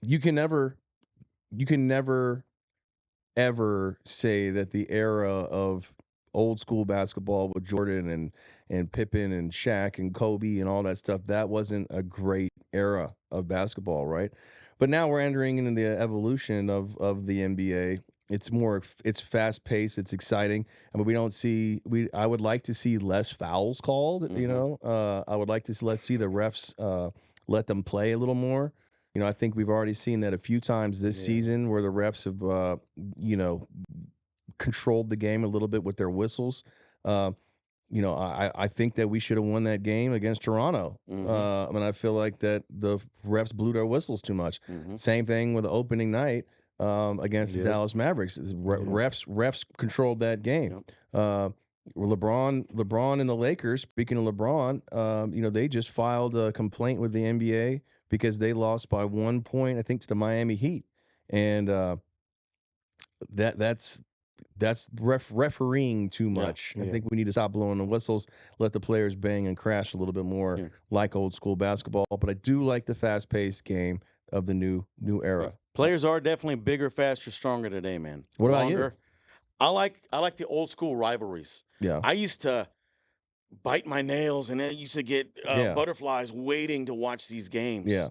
You can never ever say that the era of old school basketball with Jordan and Pippen and Shaq and Kobe and all that stuff, that wasn't a great era of basketball, right? But now we're entering into the evolution of the NBA. It's fast paced, it's exciting. I mean, I would like to see less fouls called, I would like to let's see the refs let them play a little more. I think we've already seen that a few times this season where the refs have, controlled the game a little bit with their whistles. I think that we should have won that game against Toronto. I feel like that the refs blew their whistles too much. Same thing with the opening night against the Dallas Mavericks. Refs controlled that game. LeBron and the Lakers. Speaking of LeBron, they just filed a complaint with the NBA because they lost by 1 point, I think, to the Miami Heat, and that's refereeing too much. I think we need to stop blowing the whistles, let the players bang and crash a little bit more, like old school basketball. But I do like the fast paced game of the new era. Players are definitely bigger, faster, stronger today, man. What about you? I like the old school rivalries. Yeah. I used to bite my nails, and I used to get butterflies waiting to watch these games. Yeah.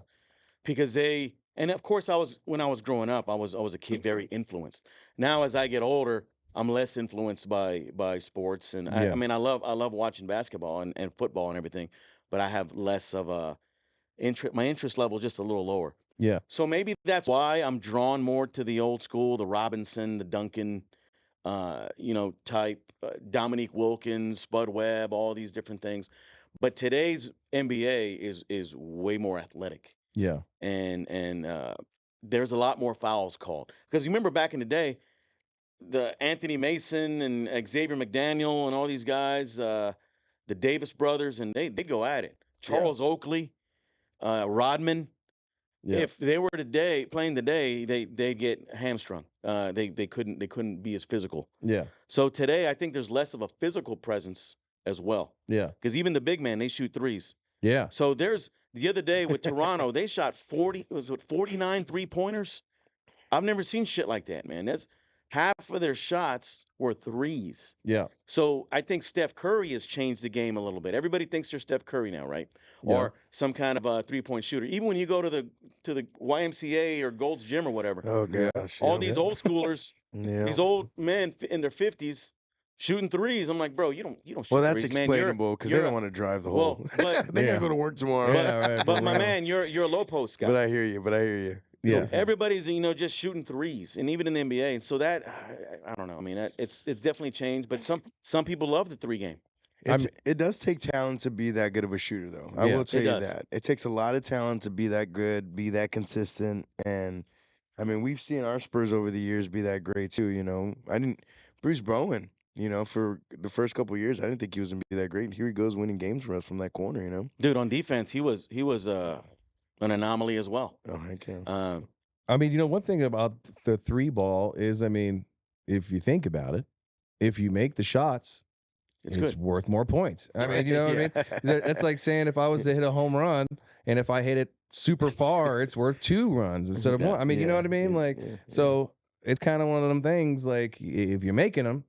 Because and of course when I was growing up, I was a kid very influenced. Now as I get older, I'm less influenced by sports, and I mean I love watching basketball and football and everything, but I have less of a interest. My interest level is just a little lower. Yeah. So maybe that's why I'm drawn more to the old school, the Robinson, the Duncan, type, Dominique Wilkins, Spud Webb, all these different things. But today's NBA is way more athletic. Yeah. And there's a lot more fouls called. Because you remember back in the day, the Anthony Mason and Xavier McDaniel and all these guys, the Davis brothers, and they go at it. Charles Oakley, Rodman. Yeah. If they were playing today, they get hamstrung. They couldn't be as physical. Yeah. So today, I think there's less of a physical presence as well. Yeah. Because even the big man, they shoot threes. Yeah. So the other day with Toronto, they shot 49 3-pointers. I've never seen shit like that, man. That's half of their shots were threes. Yeah. So I think Steph Curry has changed the game a little bit. Everybody thinks they're Steph Curry now, right? Yeah. Or some kind of a 3-point shooter. Even when you go to the YMCA or Gold's Gym or whatever. Oh gosh. All these old schoolers, Yeah. these old men in their 50s shooting threes. I'm like, bro, you don't shoot Well, that's threes, man. explainable because they don't want to drive the whole. but they gotta go to work tomorrow. but my man, you're a low post guy. But I hear you. So Yeah. everybody's just shooting threes, and even in the NBA, and so that I don't know. I mean, it's definitely changed. But some people love the 3 game. It does take talent to be that good of a shooter, though. I Yeah, will tell it you does. that. It takes a lot of talent to be that good, be that consistent, and I mean, we've seen our Spurs over the years be that great too. Bruce Bowen, for the first couple of years, I didn't think he was gonna be that great. And here he goes winning games for us from that corner. Dude, on defense, he was an anomaly as well. Oh, heck yeah. I mean, one thing about the 3 ball is, I mean, if you think about it, if you make the shots, It's it's good. worth more points. I mean, you know what I mean? That's like saying if I was to hit a home run and if I hit it super far, it's worth 2 runs instead of 1. I mean, you know what I mean? So it's kind of one of them things. Like if you're making them,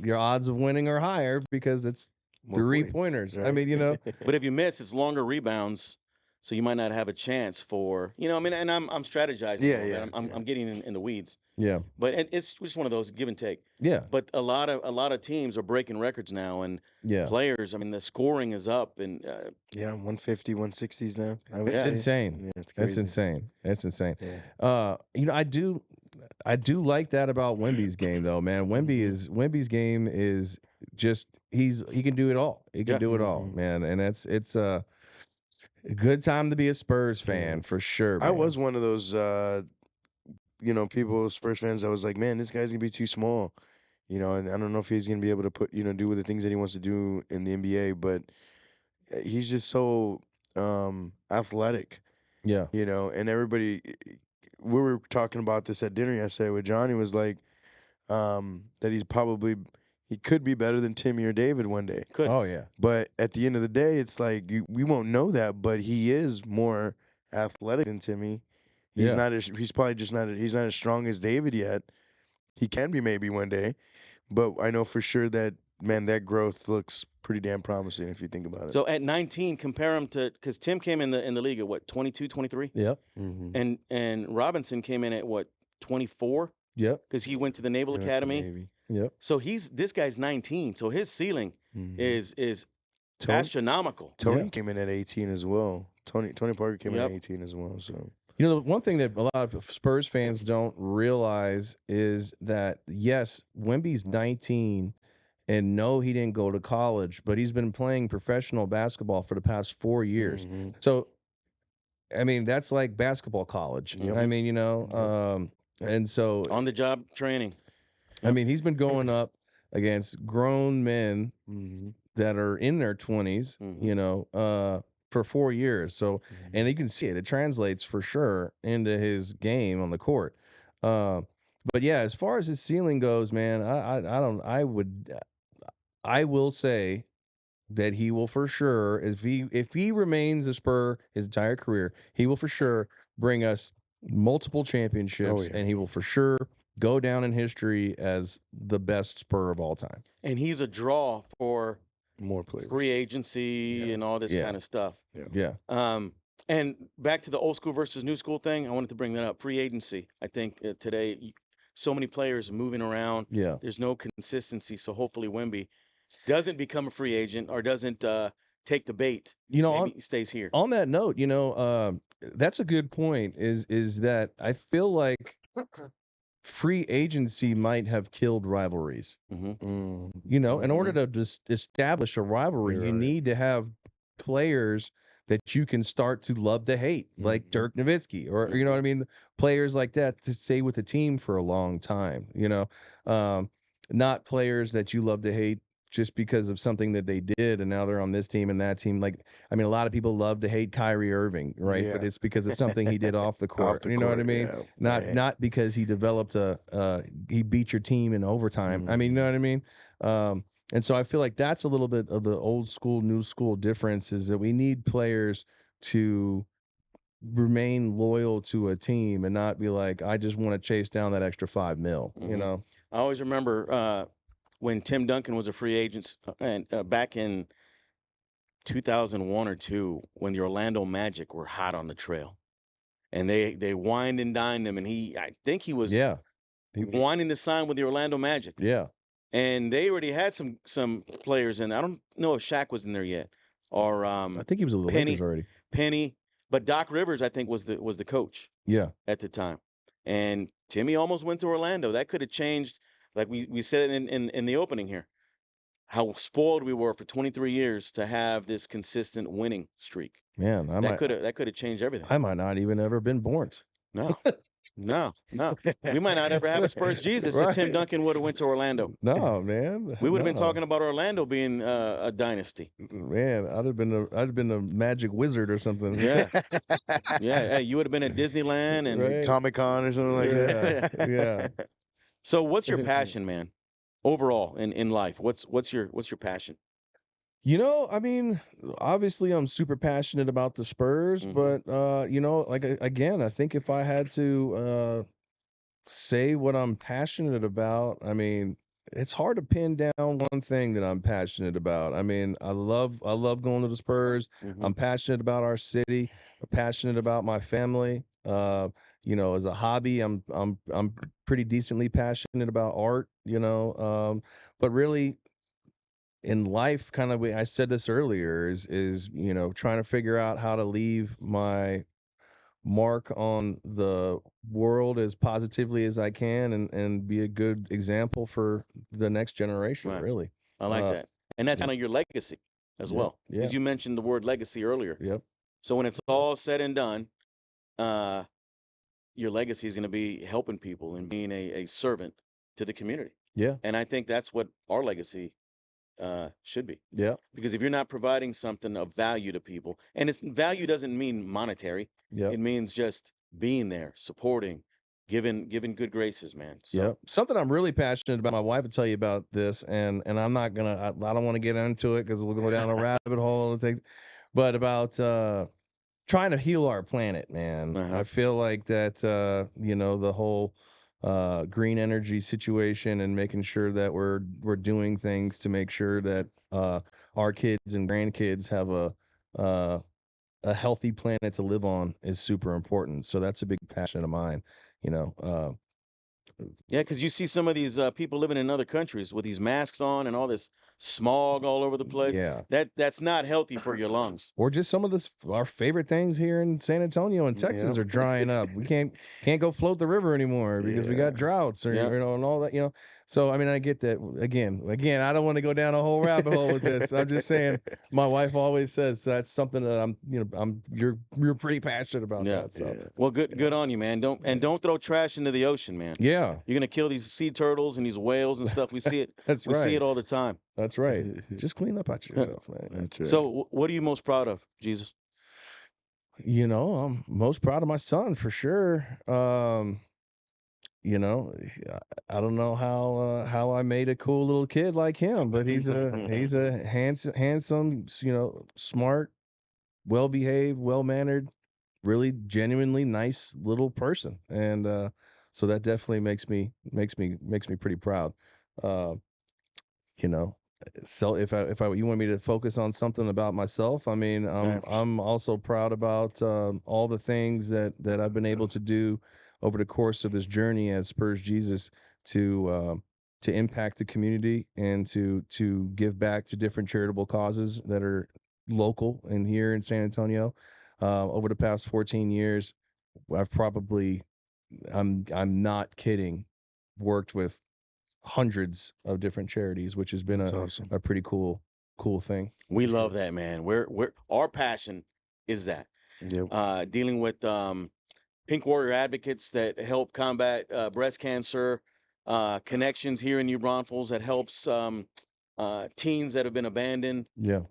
your odds of winning are higher because it's More 3-pointers. right? I mean, But if you miss, it's longer rebounds, so you might not have a chance for I mean, and I'm strategizing. Yeah, a little yeah, bit. I'm getting in the weeds. yeah, But it's just one of those give and take. yeah, But a lot of teams are breaking records now, and yeah. players. I mean, the scoring is up, and Yeah, 150, 160s now. It's say. insane. Yeah, it's crazy. That's insane. That's insane. Yeah. I do like that about Wemby's game though, man. Wemby's game is just he can do it all. He can do it all, man. And Good time to be a Spurs fan Yeah. for sure. I Man. was one of those, people, Spurs fans. I was like, man, this guy's gonna be too small, and I don't know if he's gonna be able to do the things that he wants to do in the NBA. But he's just so athletic, Yeah. And everybody, we were talking about this at dinner yesterday with Johnny. Was like, that he could be better than Timmy or David one day. Could. Oh yeah. But at the end of the day, it's like we won't know that, but he is more athletic than Timmy. He's Yeah. not as he's probably just not he's not as strong as David yet. He can be maybe one day, but I know for sure that that growth looks pretty damn promising if you think about it. So at 19, compare him to, because Tim came in the league at what, 22, 23? Yep. Mm-hmm. And Robinson came in at what, 24? Yep. Because he went to the Naval Academy. Maybe. Yep. So this guy's 19. So his ceiling Mhm. is Tony, astronomical. Tony Yeah. came in at 18 as well. Tony Parker came in Yep. at 18 as well. So The one thing that a lot of Spurs fans don't realize is that, yes, Wemby's 19, and no, he didn't go to college, but he's been playing professional basketball for the past 4 years. Mhm. So, I mean, that's like basketball college. Yep. I mean, and so, On the job training. I mean, he's been going up against grown men Mhm. that are in their 20s, Mhm. for 4 years. So, and you can see it. It translates for sure into his game on the court. But yeah, as far as his ceiling goes, man, I will say that he will for sure, if he remains a Spur his entire career, he will for sure bring us multiple championships, yeah. and he will for sure go down in history as the best Spur of all time. And he's a draw for More players. free agency Yeah. and all this Yeah. kind of stuff. Yeah. And back to the old school versus new school thing, I wanted to bring that up. Free agency. I think today, so many players moving around. Yeah. There's no consistency. So hopefully Wemby doesn't become a free agent or doesn't take the bait. Maybe he stays here. On that note, that's a good point. Is that I feel like free agency might have killed rivalries. Mm-hmm. In order to just establish a rivalry, You're you right. need to have players that you can start to love to hate, like Dirk Nowitzki, or you know what I mean, players like that to stay with the team for a long time. Not players that you love to hate just because of something that they did, and now they're on this team and that team. Like, I mean, a lot of people love to hate Kyrie Irving, right? But Yeah. it's because of something he did off the court. the You know what I court, mean? yeah. Not because he developed he beat your team in overtime. I mean, you know what I mean? And so I feel like that's a little bit of the old school, new school difference, is that we need players to remain loyal to a team and not be like, I just want to chase down that extra $5 million, I always remember when Tim Duncan was a free agent and back in 2001 or 2, when the Orlando Magic were hot on the trail. And they wined and dined him, and I think he was Yeah. wanting to sign with the Orlando Magic. Yeah. And they already had some players in. I don't know if Shaq was in there yet, or I think he was a little Lakers already. Penny, but Doc Rivers, I think, was the coach Yeah. at the time. And Timmy almost went to Orlando. That could have changed, like we said in the opening here, how spoiled we were for 23 years to have this consistent winning streak. Man, That could have changed everything. I might not even ever been born. No. No. We might not ever have a Spurs Jesus if Tim Duncan would have went to Orlando. No, man. We would have been talking about Orlando being a dynasty. Man, I'd have been a magic wizard or something. Yeah. Yeah. Hey, you would have been at Disneyland and Right. Comic-Con or something like that. Yeah. So what's your passion, man? Overall in life, what's your passion? I mean, obviously I'm super passionate about the Spurs, but like again, I think if I had to say what I'm passionate about, I mean, it's hard to pin down one thing that I'm passionate about. I mean, I love going to the Spurs. I'm passionate about our city. I'm passionate about my family. As a hobby, I'm pretty decently passionate about art, but really in life, kind of, I said this earlier, is trying to figure out how to leave my mark on the world as positively as I can, and be a good example for the next generation. Right. Really, I like that, and that's kind of your legacy as well, Yeah. because you mentioned the word legacy earlier. Yep. So when it's all said and done, your legacy is going to be helping people and being a servant to the community. Yeah. And I think that's what our legacy should be. Yeah. Because if you're not providing something of value to people, and its value doesn't mean monetary, Yeah. it means just being there, supporting, giving good graces, man. So Yeah. Something I'm really passionate about. My wife will tell you about this, and I'm not gonna. I don't want to get into it because we'll go down a rabbit hole. But about trying to heal our planet, man. Uh-huh. I feel like that. The whole green energy situation and making sure that we're doing things to make sure that our kids and grandkids have a healthy planet to live on is super important. So that's a big passion of mine. yeah, because you see some of these people living in other countries with these masks on and all this smog all over the place. Yeah. That's not healthy for your lungs. Or just some of our favorite things here in San Antonio and Texas Yeah. are drying up. We can't go float the river anymore because we got droughts or Yeah. and all that. So I mean, I get that. Again, I don't want to go down a whole rabbit hole with this. I'm just saying, my wife always says that's something that you're pretty passionate about Yeah. that. So Well, good on you, man. Don't throw trash into the ocean, man. yeah, You're gonna kill these sea turtles and these whales and stuff. We see it. that's We right. see it all the time. That's right. Just clean up after yourself, man. That's right. So, what are you most proud of, Jesus? I'm most proud of my son for sure. I don't know how I made a cool little kid like him, but he's a handsome, smart, well behaved, well mannered, really genuinely nice little person, and so that definitely makes me pretty proud. Uh, you know, so if you want me to focus on something about myself, I mean, I'm also proud about all the things that I've been able to do over the course of this journey as Spurs Jesus to impact the community and to give back to different charitable causes that are local and here in San Antonio. Over the past 14 years, I've probably, I'm not kidding, worked with hundreds of different charities, which has been That's awesome. a pretty cool thing. We love that, man. We're our passion is that Yep. dealing with Pink Warrior advocates that help combat breast cancer, connections here in New Braunfels that helps teens that have been abandoned, Yeah,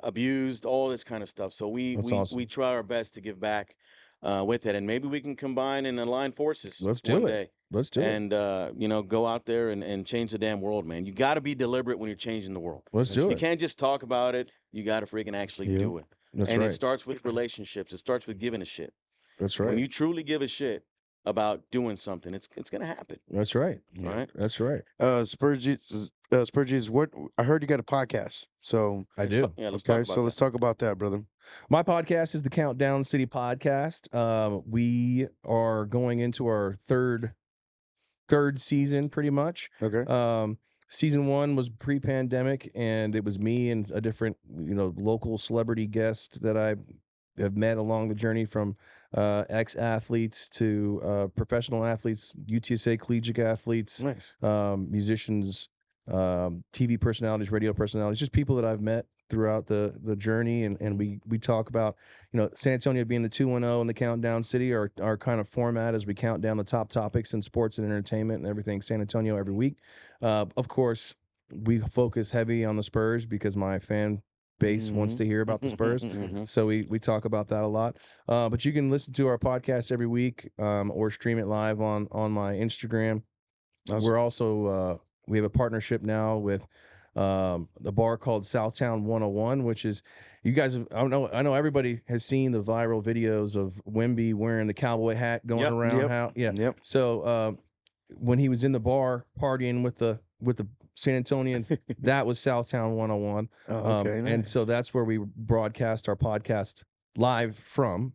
abused, all this kind of stuff. So that's we awesome. try our best to give back with that, and maybe we can combine and align forces Let's do one it. day. Let's do it. And go out there and change the damn world, man. You got to be deliberate when you're changing the world. Let's do You it. can't just talk about it. You got to freaking actually Yep. do it. That's And right. it starts with relationships. It starts with giving a shit. That's When right. you truly give a shit about doing something, it's gonna happen. That's right. All right. That's right. Spurs Jesus, what I heard you got a podcast. So I do. Yeah, let's okay, talk about so let's talk about that, brother. My podcast is the Countdown City Podcast. We are going into our third season, pretty much. Okay. Season 1 was pre-pandemic, and it was me and a different, local celebrity guest that I have met along the journey, from ex-athletes to professional athletes, UTSA collegiate athletes, Nice. musicians, TV personalities, radio personalities, just people that I've met throughout the journey, and we talk about, San Antonio being the 2-0 and the Countdown City. Our kind of format as we count down the top topics in sports and entertainment and everything San Antonio every week. Of course, we focus heavy on the Spurs because my fan base wants to hear about the Spurs. So we talk about that a lot. But you can listen to our podcast every week, or stream it live on my Instagram. Awesome. We're also we have a partnership now with a bar called Southtown 101, which is, you guys have, I know everybody has seen the viral videos of Wemby wearing the cowboy hat going Yep. around. Yep. So when he was in the bar partying with the San Antonians, that was Southtown 101. Oh, okay. And so nice. that's where we broadcast our podcast live from.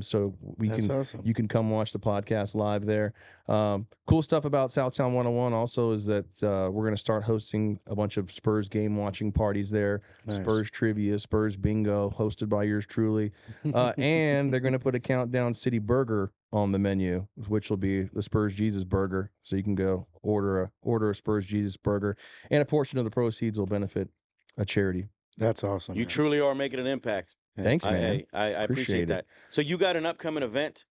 So That's awesome. you can come watch the podcast live there. Cool stuff about Southtown 101 also is that we're going to start hosting a bunch of Spurs game watching parties there. Nice. Spurs trivia, Spurs bingo, hosted by yours truly. And they're going to put a Countdown City burger on the menu, which will be the Spurs Jesus burger. So you can go order a Spurs Jesus burger, and a portion of the proceeds will benefit a charity. That's awesome. You man. truly are making an impact. Thanks, man. I appreciate it. that. So you got an upcoming event?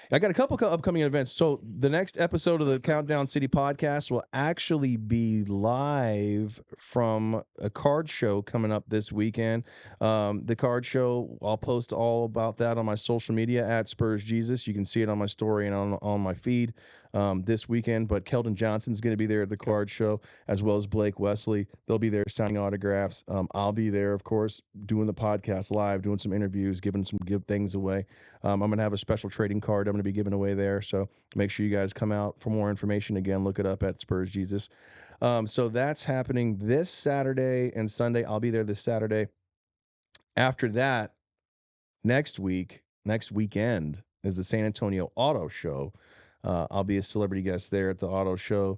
I got a couple upcoming events. So the next episode of the Countdown City podcast will actually be live from a card show coming up this weekend. The card show, I'll post all about that on my social media at Spurs Jesus. You can see it on my story and on my feed this weekend. But Keldon Johnson's going to be there at the card show, as well as Blake Wesley. They'll be there signing autographs. I'll be there, of course, doing the podcast live, doing some interviews, giving some things away. I'm going to have a special trading card I'm going to be giving away there. So make sure you guys come out for more information. Again, look it up at Spurs Jesus. So that's happening this Saturday and Sunday. I'll be there this Saturday. After that, next weekend is the San Antonio Auto Show. I'll be a celebrity guest there at the auto show,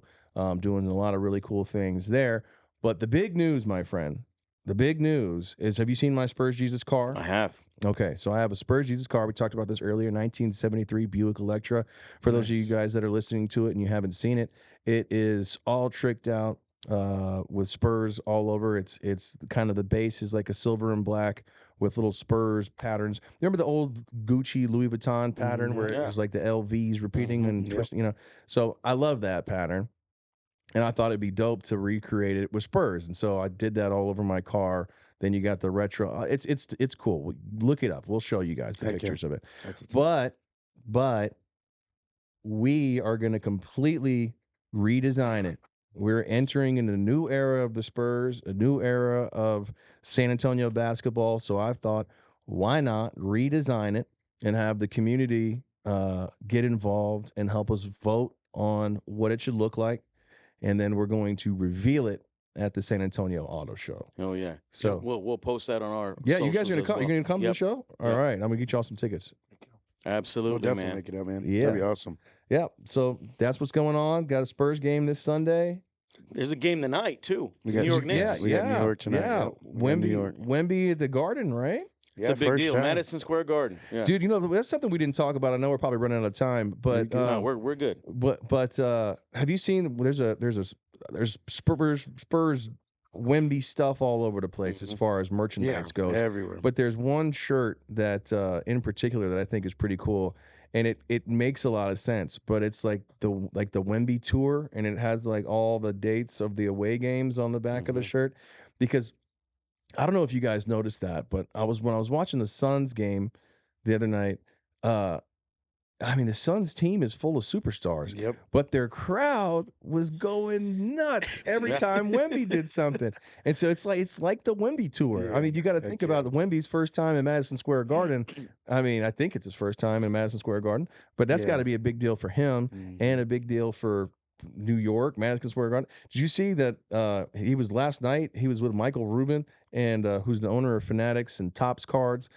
doing a lot of really cool things there. But the big news, my friend, is, have you seen my Spurs Jesus car? I have. Okay, so I have a Spurs Jesus car. We talked about this earlier, 1973 Buick Electra. For those of you guys that are listening to it and you haven't seen it, it is all tricked out with Spurs all over. It's kind of, the base is like a silver and black with little Spurs patterns. Remember the old Gucci Louis Vuitton pattern where it was like the LVs repeating and twisting, you know? So I love that pattern. And I thought it'd be dope to recreate it with Spurs. And so I did that all over my car. Then you got the retro. It's cool. Look it up. We'll show you guys the pictures of it. But we are going to completely redesign it. We're entering in a new era of the Spurs, a new era of San Antonio basketball. So I thought, why not redesign it and have the community get involved and help us vote on what it should look like. And then we're going to reveal it at the San Antonio Auto Show. Oh yeah. So we'll post that on our. Yeah, you guys are gonna socials as come. well. You're gonna come to the show. All Yep. right, I'm gonna get y'all some tickets. Absolutely, We'll definitely man. make it out, man. Yeah. That'd be awesome. Yeah. So that's what's going on. Got a Spurs game this Sunday. There's a game tonight too. We New got- York Knicks. We got New York tonight. Yeah, Yep. We got New York. Wemby at the Garden, right? It's a big first deal. time. Madison Square Garden. Yeah. Dude, you know that's something we didn't talk about. I know we're probably running out of time, but No, we're good. but have you seen? There's Spurs Wemby stuff all over the place as far as merchandise goes. Everywhere. But there's one shirt that in particular that I think is pretty cool, and it makes a lot of sense. But it's like the Wemby tour, and it has like all the dates of the away games on the back of the shirt. Because I don't know if you guys noticed that, but when I was watching the Suns game the other night, I mean, the Suns team is full of superstars. Yep. But their crowd was going nuts every time Wemby did something. And so it's like the Wemby tour. Yeah, I mean, you got to think about Wemby's first time in Madison Square Garden. I mean, I think it's his first time in Madison Square Garden, but that's got to be a big deal for him and a big deal for New York, Madison Square Garden. Did you see that he was last night? He was with Michael Rubin, and who's the owner of Fanatics and Topps Cards,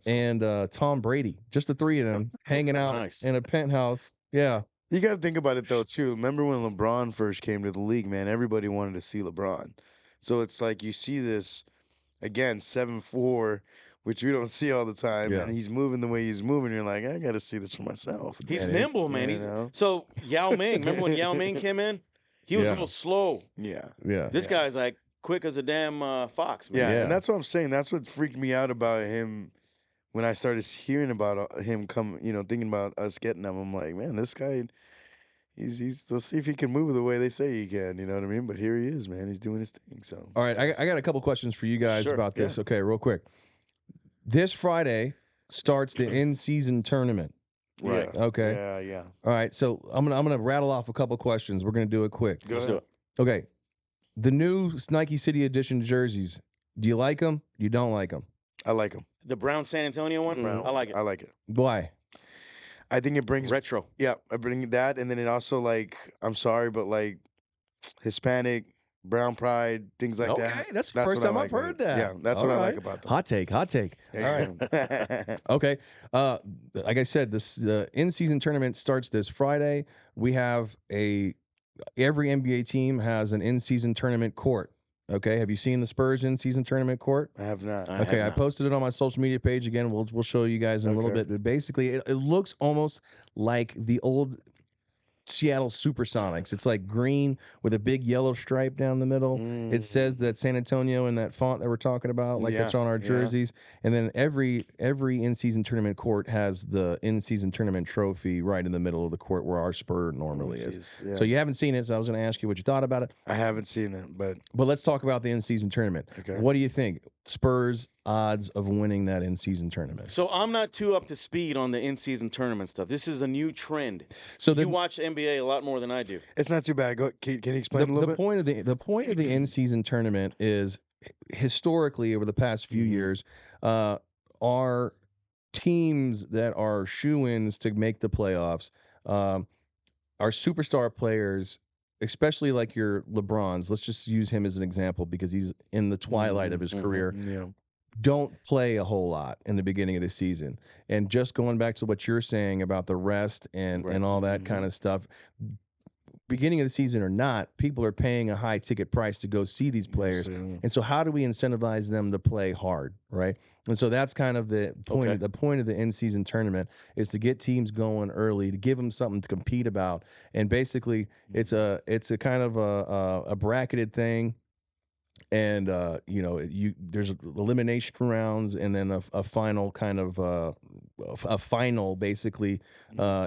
and Tom Brady. Just the three of them hanging out in a penthouse. Yeah. You got to think about it, though, too. Remember when LeBron first came to the league, man? Everybody wanted to see LeBron. So it's like you see this, again, 7'4", which we don't see all the time. Yeah. And he's moving the way he's moving. You're like, I got to see this for myself. He's nimble, man. You know? So Yao Ming, remember when Yao Ming came in? He was a little slow. Yeah. Yeah. This guy's like quick as a damn fox, man. Yeah, and that's what I'm saying. That's what freaked me out about him when I started hearing about him thinking about us getting him. I'm like, man, this guy, he's let's see if he can move the way they say he can. You know what I mean? But here he is, man. He's doing his thing. So, All right, I got a couple questions for you guys Sure, about this. Okay, real quick. This Friday starts the in-season tournament. Right. Yeah. Okay. Yeah. All right, so I'm gonna rattle off a couple questions. We're gonna do it quick. Go Let's do ahead. it. Okay. The new Nike City Edition jerseys. Do you like them? You don't like them? I like him. The Brown San Antonio one? I like it. I like it. Why? I think it brings Retro. Yeah, I bring that, and then it also I'm sorry, but Hispanic, brown pride, things like that. Okay, that's the first what I time I've like, man. heard that. Yeah, that's All what I like right. about them. Hot take. All right. Okay. Like I said, the in-season tournament starts this Friday. We have every NBA team has an in-season tournament court. Okay. Have you seen the Spurs in-season tournament court? I have not. Okay, I posted it on my social media page. Again, we'll show you guys in a little bit. But basically, it looks almost like the old Seattle Supersonics. It's like green with a big yellow stripe down the middle. It says that San Antonio in that font that we're talking about, like it's on our jerseys. And then every in-season tournament court has the in-season tournament trophy right in the middle of the court where our Spur normally is. Yeah. So you haven't seen it, so I was going to ask you what you thought about it. I haven't seen it, but let's talk about the in-season tournament. Okay. What do you think? Spurs odds of winning that in-season tournament. So I'm not too up to speed on the in-season tournament stuff. This is a new trend. So you watch NBA a lot more than I do. It's not too bad. Can you explain a little bit? The point of the in-season tournament is historically over the past few years, our teams that are shoo-ins to make the playoffs, our superstar players, especially like your LeBrons, let's just use him as an example because he's in the twilight of his career. Don't play a whole lot in the beginning of the season. And just going back to what you're saying about the rest and all that kind of stuff, beginning of the season or not, people are paying a high ticket price to go see these players. And so how do we incentivize them to play hard, right? And so that's kind of the point. The point of the in-season tournament is to get teams going early, to give them something to compete about. And basically, it's a kind of a bracketed thing. And there's elimination rounds, and then a final kind of a final basically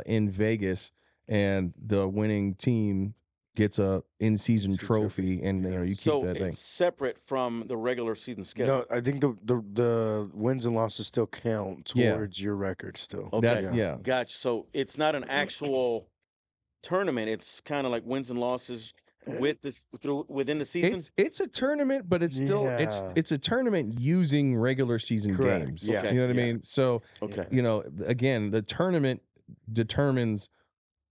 in Vegas, and the winning team gets a in-season trophy, and you keep that thing. So it's separate from the regular season schedule. No, I think the wins and losses still count towards your record still. Okay, gotcha. So it's not an actual tournament; it's kind of like wins and losses within the season. It's a tournament, but it's still it's a tournament using regular season games. Yeah. You know what I mean? So again, the tournament determines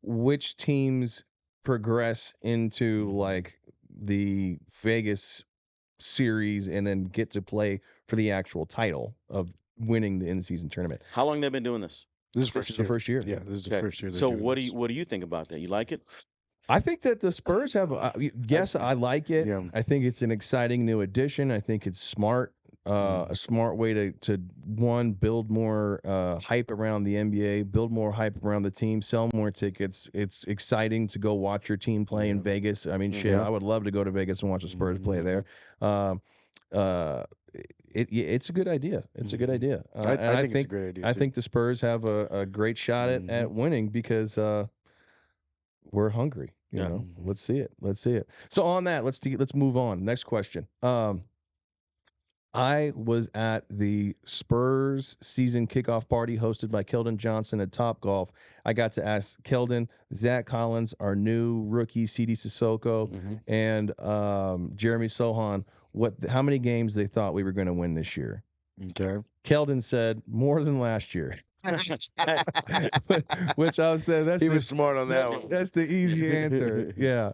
which teams progress into like the Vegas series and then get to play for the actual title of winning the in-season tournament. How long have they been doing this? This is the first year. Yeah, this is the first year. So what do you think about that? You like it? I think that the Spurs have. Yes, I like it. Yeah. I think it's an exciting new addition. I think it's smart. A smart way to build more hype around the NBA, build more hype around the team, sell more tickets. It's exciting to go watch your team play in Vegas. I mean, shit, I would love to go to Vegas and watch the Spurs play there. It's a good idea. It's a good idea. I think it's a great idea. I think the Spurs have a great shot at winning because we're hungry. You know, let's see it. Let's see it. So on that, let's move on. Next question. I was at the Spurs season kickoff party hosted by Keldon Johnson at Topgolf. I got to ask Keldon, Zach Collins, our new rookie, CD Sissoko, and Jeremy Sohan how many games they thought we were going to win this year. Okay. Keldon said more than last year. Which I was saying he was smart on that one. That's the easy answer. Yeah.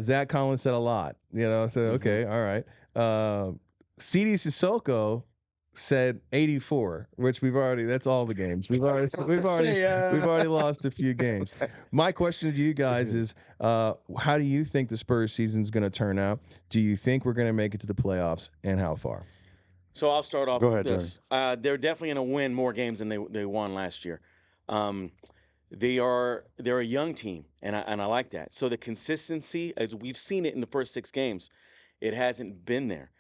Zach Collins said a lot. I said, okay, all right. CD Sissoko said 84, which that's all the games. We've already lost a few games. My question to you guys is, how do you think the Spurs season is going to turn out? Do you think we're going to make it to the playoffs, and how far? So I'll start off with this. Johnny. They're definitely going to win more games than they won last year. They're a young team, and I like that. So the consistency, as we've seen it in the first 6 games, it hasn't been there.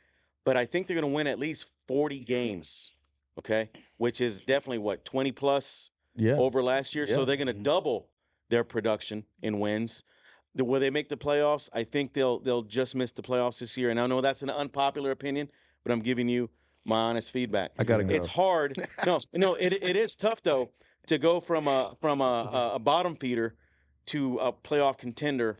But I think they're going to win at least 40 games, okay? Which is definitely, 20 plus over last year? Yeah. So they're going to double their production in wins. Will they make the playoffs? I think they'll just miss the playoffs this year. And I know that's an unpopular opinion, but I'm giving you my honest feedback. I got to go. It's hard. No, it is tough, though, to go from a bottom feeder to a playoff contender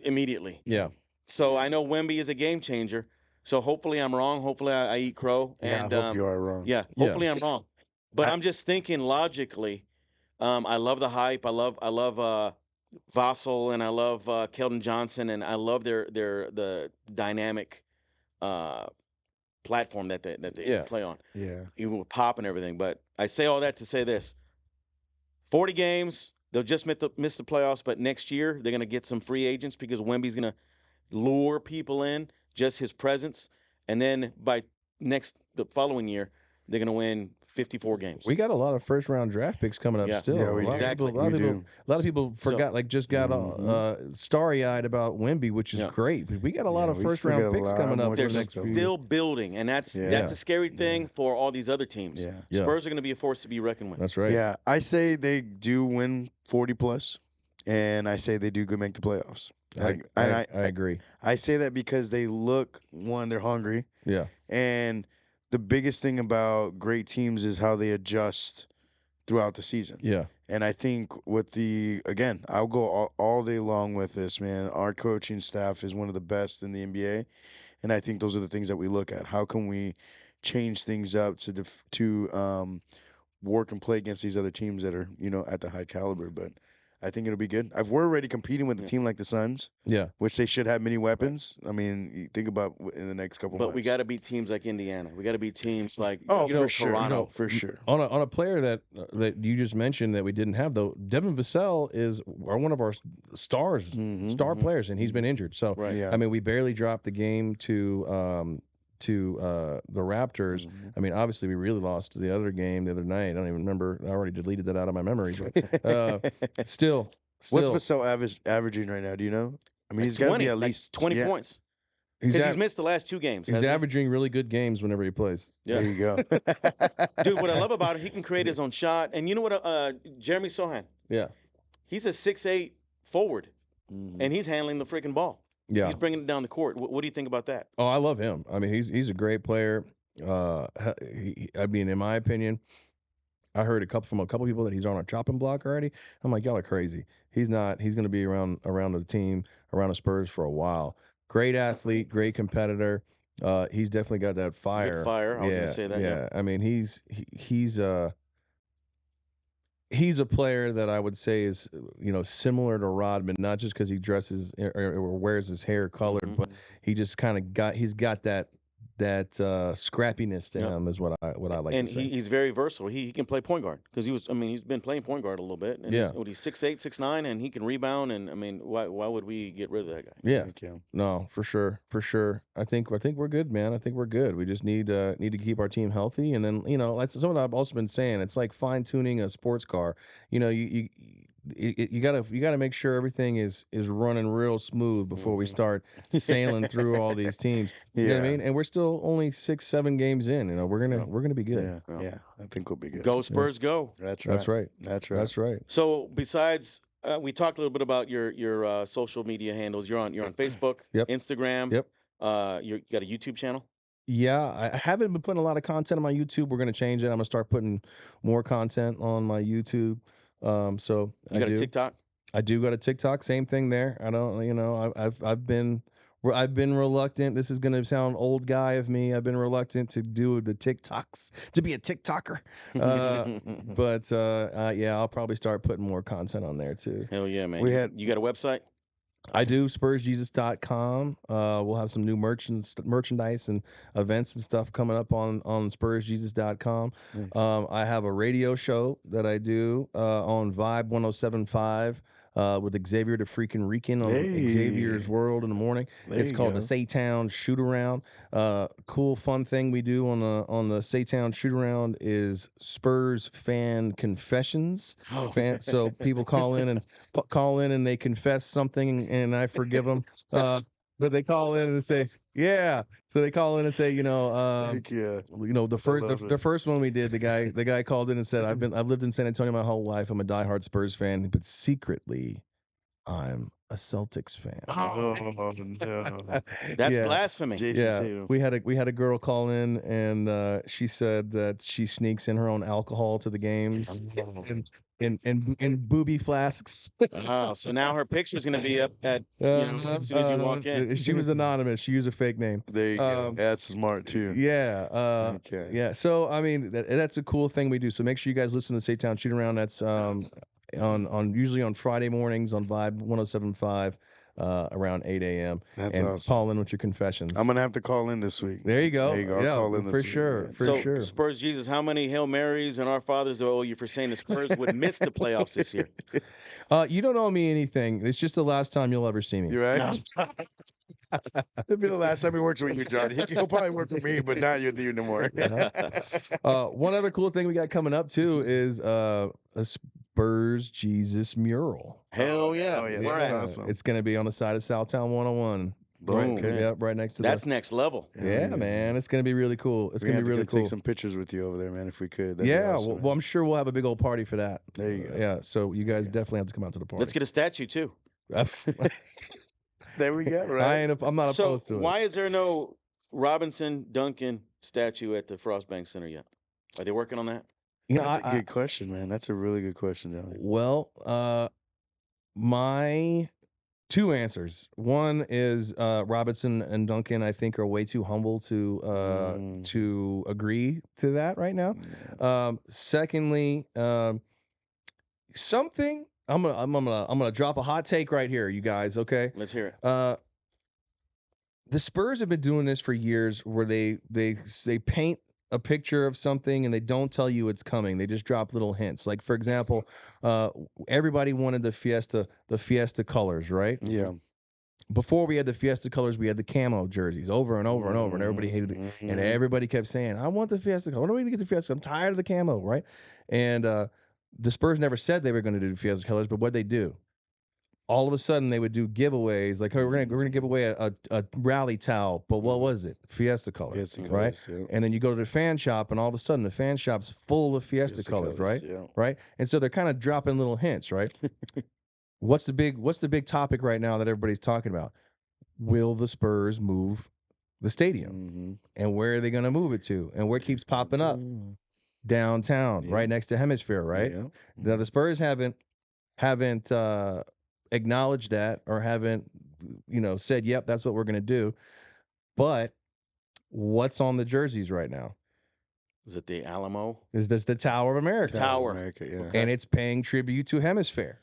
immediately. Yeah. So I know Wemby is a game changer. So hopefully I'm wrong. Hopefully I eat crow. And, I hope you are wrong. Yeah, hopefully I'm wrong. But I'm just thinking logically. I love the hype. I love Vassell, and I love Keldon Johnson, and I love the dynamic platform that they play on. Yeah. Even with Pop and everything. But I say all that to say this: 40 games. They'll just miss the playoffs, but next year they're going to get some free agents because Wemby's going to lure people in. Just his presence, and then by the following year, they're going to win 54 games. We got a lot of first round draft picks coming up Yeah. still. Yeah, we a lot do. of people, Exactly. a lot of We people, do. a lot of people forgot, like just got starry eyed about Wemby, which is Yeah. great. But we got a lot Yeah, of we first still got round a picks lot coming more up to for They're the next look few. still building, and that's Yeah. a scary thing for all these other teams. Yeah. Yeah. Spurs are going to be a force to be reckoned with. That's right. Yeah, I say they do win 40 plus, and I say they do go make the playoffs. I agree. I say that because they look, one, they're hungry, Yeah. and the biggest thing about great teams is how they adjust throughout the season. Yeah. And I think again, I'll go all day long with this, man. Our coaching staff is one of the best in the NBA, and I think those are the things that we look at. How can we change things up to work and play against these other teams that are, at the high caliber? But I think it'll be good. We're already competing with a team like the Suns, Yeah. which they should have many weapons. I mean, you think about in the next couple But months. we got to beat teams like Indiana. We got to beat teams like for sure. Toronto. For sure. On a player that you just mentioned that we didn't have though, Devin Vassell is one of our star players, and he's been injured. So Right. Yeah. I mean, we barely dropped the game to the Raptors. I mean, obviously we really lost the other game the other night. I don't even remember. I already deleted that out of my memory. But still. What's Vassell averaging right now? Do you know? I mean, he's got to be at least 20 points. He's Because he's missed the last 2 games. He's hasn't he? averaging really good games whenever he plays. Yeah. There you go. Dude, what I love about it, he can create his own shot. And you know what? Jeremy Sohan, Yeah. he's a 6'8" forward, and he's handling the freaking ball. Yeah. He's bringing it down the court. What do you think about that? Oh, I love him. I mean, he's a great player. I mean, in my opinion, I heard from a couple people that he's on a chopping block already. I'm like, y'all are crazy. He's not. He's going to be around the team, around the Spurs for a while. Great athlete, great competitor. He's definitely got that fire. Good fire. I was going to say that. Yeah. I mean, he's a player that I would say is similar to Rodman, not just because he dresses or wears his hair colored, but he just kind of he's got that scrappiness to him is what I like and to say. he's very versatile. He can play point guard because he's been playing point guard a little bit. And Yeah. he's 6'8", 6'9", and he can rebound. And I mean, why would we get rid of that guy? Yeah. Thank you. No, for sure. I think we're good, man. I think we're good. We just need to keep our team healthy, and then that's something I've also been saying. It's like fine tuning a sports car. You gotta make sure everything is running real smooth before we start sailing through all these teams. You know what I mean? And we're still only 6-7 games in. We're gonna be good. Yeah. I think we'll be good. Go Spurs, go! That's right. That's right. That's right. That's right. So besides, we talked a little bit about your social media handles. You're on Facebook, Yep. Instagram. Yep. You got a YouTube channel. Yeah, I haven't been putting a lot of content on my YouTube. We're gonna change it. I'm gonna start putting more content on my YouTube. So You got a TikTok. I do got a TikTok. Same thing there. I don't. I've been reluctant. This is gonna sound old guy of me. I've been reluctant to do the TikToks, to be a TikToker. But yeah, I'll probably start putting more content on there too. Hell yeah, man. You got a website? I do, SpursJesus.com. We'll have some new merchandise and events and stuff coming up on SpursJesus.com. Nice. I have a radio show that I do on Vibe 107.5 with Xavier the Freakin Rican on Xavier's World in the morning. It's called the Southtown Shoot Around. Cool, fun thing we do on the Southtown Shoot Around is Spurs fan confessions. So people call in and they confess something, and I forgive them. But they call in and say, yeah. So they call in and say, Thank you. the first one we did, the guy called in and said, I've lived in San Antonio my whole life. I'm a diehard Spurs fan, but secretly, I'm a Celtics fan. Oh, no. That's Yeah. blasphemy. Jason Yeah, Tatum. we had a girl call in, and she said that she sneaks in her own alcohol to the games in booby flasks. Wow. So now her picture's gonna be up at as soon as you walk in. She was anonymous. She used a fake name. There you go. That's smart too. Yeah. Okay. Yeah. So I mean, that's a cool thing we do. So make sure you guys listen to Southtown Shoot Around. That's on usually on Friday mornings on Vibe 107.5 around 8 a.m. That's and awesome. call in with your confessions. I'm gonna have to call in this week. There you go. There you go. I'll Yeah, call in this for week. sure. Yeah. For So sure. Spurs Jesus, how many Hail Marys and Our Fathers do I owe you for saying the Spurs would miss the playoffs this year? You don't owe me anything. It's just the last time you'll ever see me. You right? It'll be the last time he works with you, Johnny. He'll probably work with me, but not with you no more. One other cool thing we got coming up too is a Spurs Jesus mural. Hell yeah. Oh, yeah, Where that's at? awesome. It's going to be on the side of Southtown 101. Boom. Okay. Yep, right next to That's next level. yeah, man. It's going to be really cool. It's We're going to gonna be really cool. take some pictures with you over there, man, if we could. That'd be Yeah, awesome, well, I'm sure we'll have a big old party for that. There you go. Yeah, so you guys definitely have to come out to the party. Let's get a statue too. There we go, right? I'm not So opposed to it. why is there no Robinson Duncan statue at the Frostbank Center yet? Are they working on that? You know, That's a good question, man. That's a really good question, Johnny. well, my two answers. One is Robinson and Duncan, I think, are way too humble to agree to that right now. Yeah. Secondly, something I'm gonna drop a hot take right here, you guys. Okay, Let's hear it. the Spurs have been doing this for years, where they paint a picture of something and they don't tell you it's coming. They just drop little hints. Like, for example, everybody wanted the Fiesta colors, right? Yeah. Before we had the Fiesta colors, we had the camo jerseys over and over and over, and everybody hated it. And everybody kept saying, I want the Fiesta color. When are we going to get the Fiesta? I'm tired of the camo, right? And the Spurs never said they were going to do the Fiesta colors, but what'd they do? All of a sudden, they would do giveaways. Like, hey, we're gonna give away a rally towel, but what was it? Fiesta colors, Fiesta right? colors, yeah. And then you go to the fan shop, and all of a sudden, the fan shop's full of Fiesta colors, right? Yeah. Right? And so they're kind of dropping little hints, right? What's the big topic right now that everybody's talking about? Will the Spurs move the stadium? Mm-hmm. And where are they going to move it to? And where it keeps popping up? Downtown, right next to Hemisphere, right? Yeah. Now the Spurs haven't acknowledged that, or haven't said, yep, that's what we're going to do. But what's on the jerseys right now? Is it the Alamo? Is this the Tower of America? Tower. America, yeah. And it's paying tribute to Hemisphere.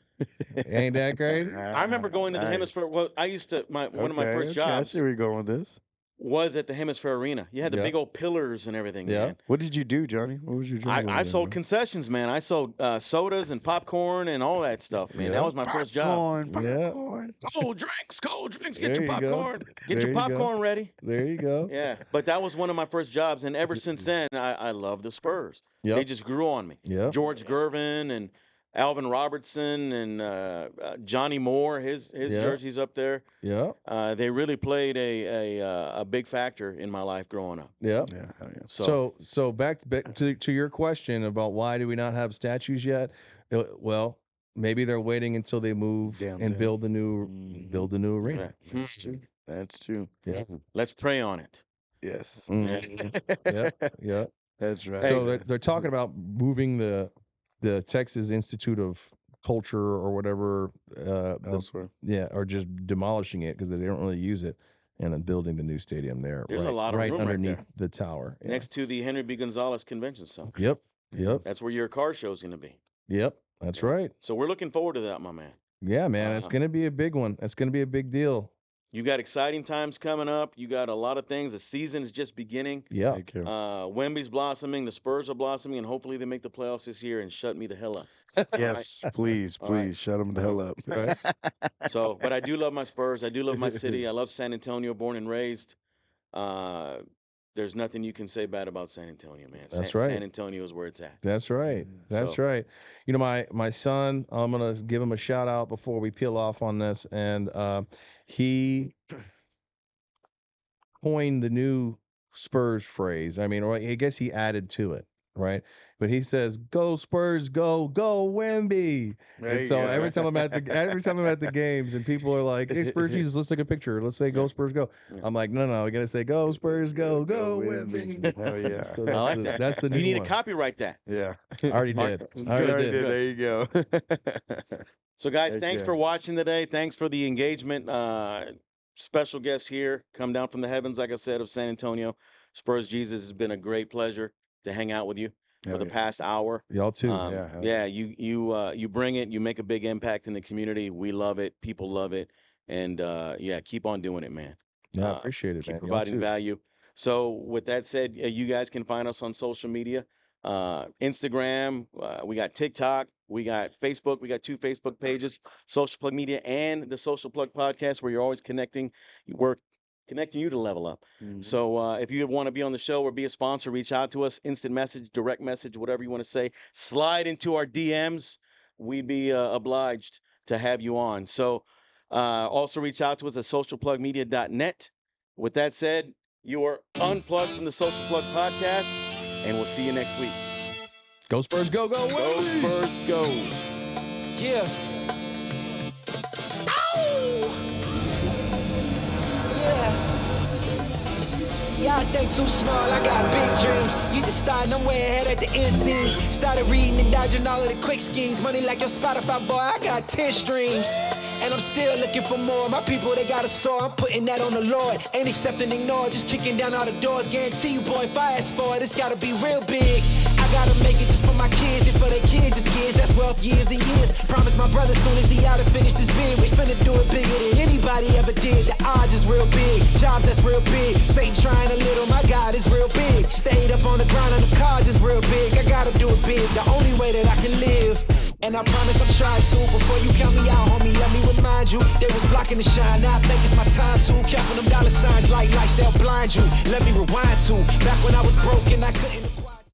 Ain't that great? I remember going to the Hemisphere. Well, I used to one of my first I jobs see where you're going with this. was at the Hemisphere Arena. You had the Yeah. big old pillars and everything, Yeah. man. What did you do, Johnny? What was your job? over I there, sold man? concessions, man. I sold sodas and popcorn and all that stuff, man. Yeah. That was my first job. Popcorn. Cold drinks. Get There your you go. popcorn. Get There your you go. popcorn ready. There you go. Yeah, but that was one of my first jobs, and ever since then, I love the Spurs. They Yep. just grew on me. Yep. George Gervin and Alvin Robertson and Johnny Moore, his Yeah. jerseys up there. Yep. They really played a big factor in my life growing up. Yep. Yeah, hell yeah. So back to your question about why do we not have statues yet? Well, maybe they're waiting until they move and Downtown. build a new arena. Yeah. That's true. That's true. Yeah. Let's pray on it. Yes. Yeah. Yeah. That's right. So they're talking about moving the Texas Institute of Culture or whatever, Elsewhere. or just demolishing it because they don't really use it, and then building the new stadium there. There's a right, lot of right room right underneath there. the tower. Yeah. Next to the Henry B. Gonzalez Convention Center. Yep. Yep. That's where your car show's going to be. Yep. That's right. So we're looking forward to that, my man. Yeah, man. It's going to be a big one. It's going to be a big deal. You got exciting times coming up. You got a lot of things. The season is just beginning. Yeah. Thank you. Wemby's blossoming. The Spurs are blossoming, and hopefully they make the playoffs this year and shut me the hell up. Yes, please, All right. please, shut them the hell up. Right. So, but I do love my Spurs. I do love my city. I love San Antonio, born and raised. There's nothing you can say bad about San Antonio, man. That's right. San Antonio is where it's at. That's right. That's So- right. You know, my son, I'm gonna give him a shout out before we peel off on this, and he coined the new Spurs phrase. I mean, or I guess he added to it, right? But he says, "Go Spurs, go Wemby." There And you so go. every time I'm at the games, and people are like, "Hey, Spurs Jesus, let's take a picture. Let's say go Spurs, go." Yeah. I'm like, "No, we gotta say go Spurs, go Wemby. Wemby." Hell yeah. So I like that. That's the new You need one. to copyright that. Yeah. I already did. I already did. There you go. So, guys, Heck thanks yeah. for watching today. Thanks for the engagement. Special guest here, come down from the heavens, like I said, of San Antonio. Spurs Jesus, has been a great pleasure to hang out with you for Hell the yeah. past hour. Y'all too. hell Yeah, you bring it. You make a big impact in the community. We love it. People love it. And yeah, keep on doing it, man. Yeah, I appreciate it, Keep man. Y'all providing too. value. So with that said, you guys can find us on social media. Instagram, we got TikTok, we got Facebook, we got 2 Facebook pages, Social Plug Media and the Social Plug Podcast, where you're always connecting. We're connecting you to level up. Mhm. So if you want to be on the show or be a sponsor, reach out to us. Instant message, direct message, whatever you want to say. Slide into our DMs. We'd be obliged to have you on. So also reach out to us at socialplugmedia.net. With that said, you are unplugged from the Social Plug podcast, and we'll see you next week. Go Spurs, go, go, Go Spurs, go. Yeah. Ow! Yeah. Y'all think too small, I got big dreams. You just starting, I'm way ahead at the end scenes. Started reading and dodging all of the quick schemes. Money like your Spotify, boy, I got 10 streams. And I'm still looking for more. My people, they got a sore. I'm putting that on the Lord. Ain't accepting, ignore, just kicking down all the doors. Guarantee you, boy, if I ask for it, it's gotta be real big. I gotta make it just for my kids and for their kids' kids. That's wealth years and years. Promise my brother soon as he out and finish this bid, we finna do it bigger than anybody ever did. The odds is real big. Jobs that's real big. Satan trying a little, my God is real big. Stayed up on the grind on the cars is real big. I gotta do it big. The only way that I can live. And I promise I'll try to. Before you count me out, homie, let me remind you. They was blocking the shine, now I think it's my time to. Counting them dollar signs like lights, they'll blind you. Let me rewind to back when I was broke and I couldn't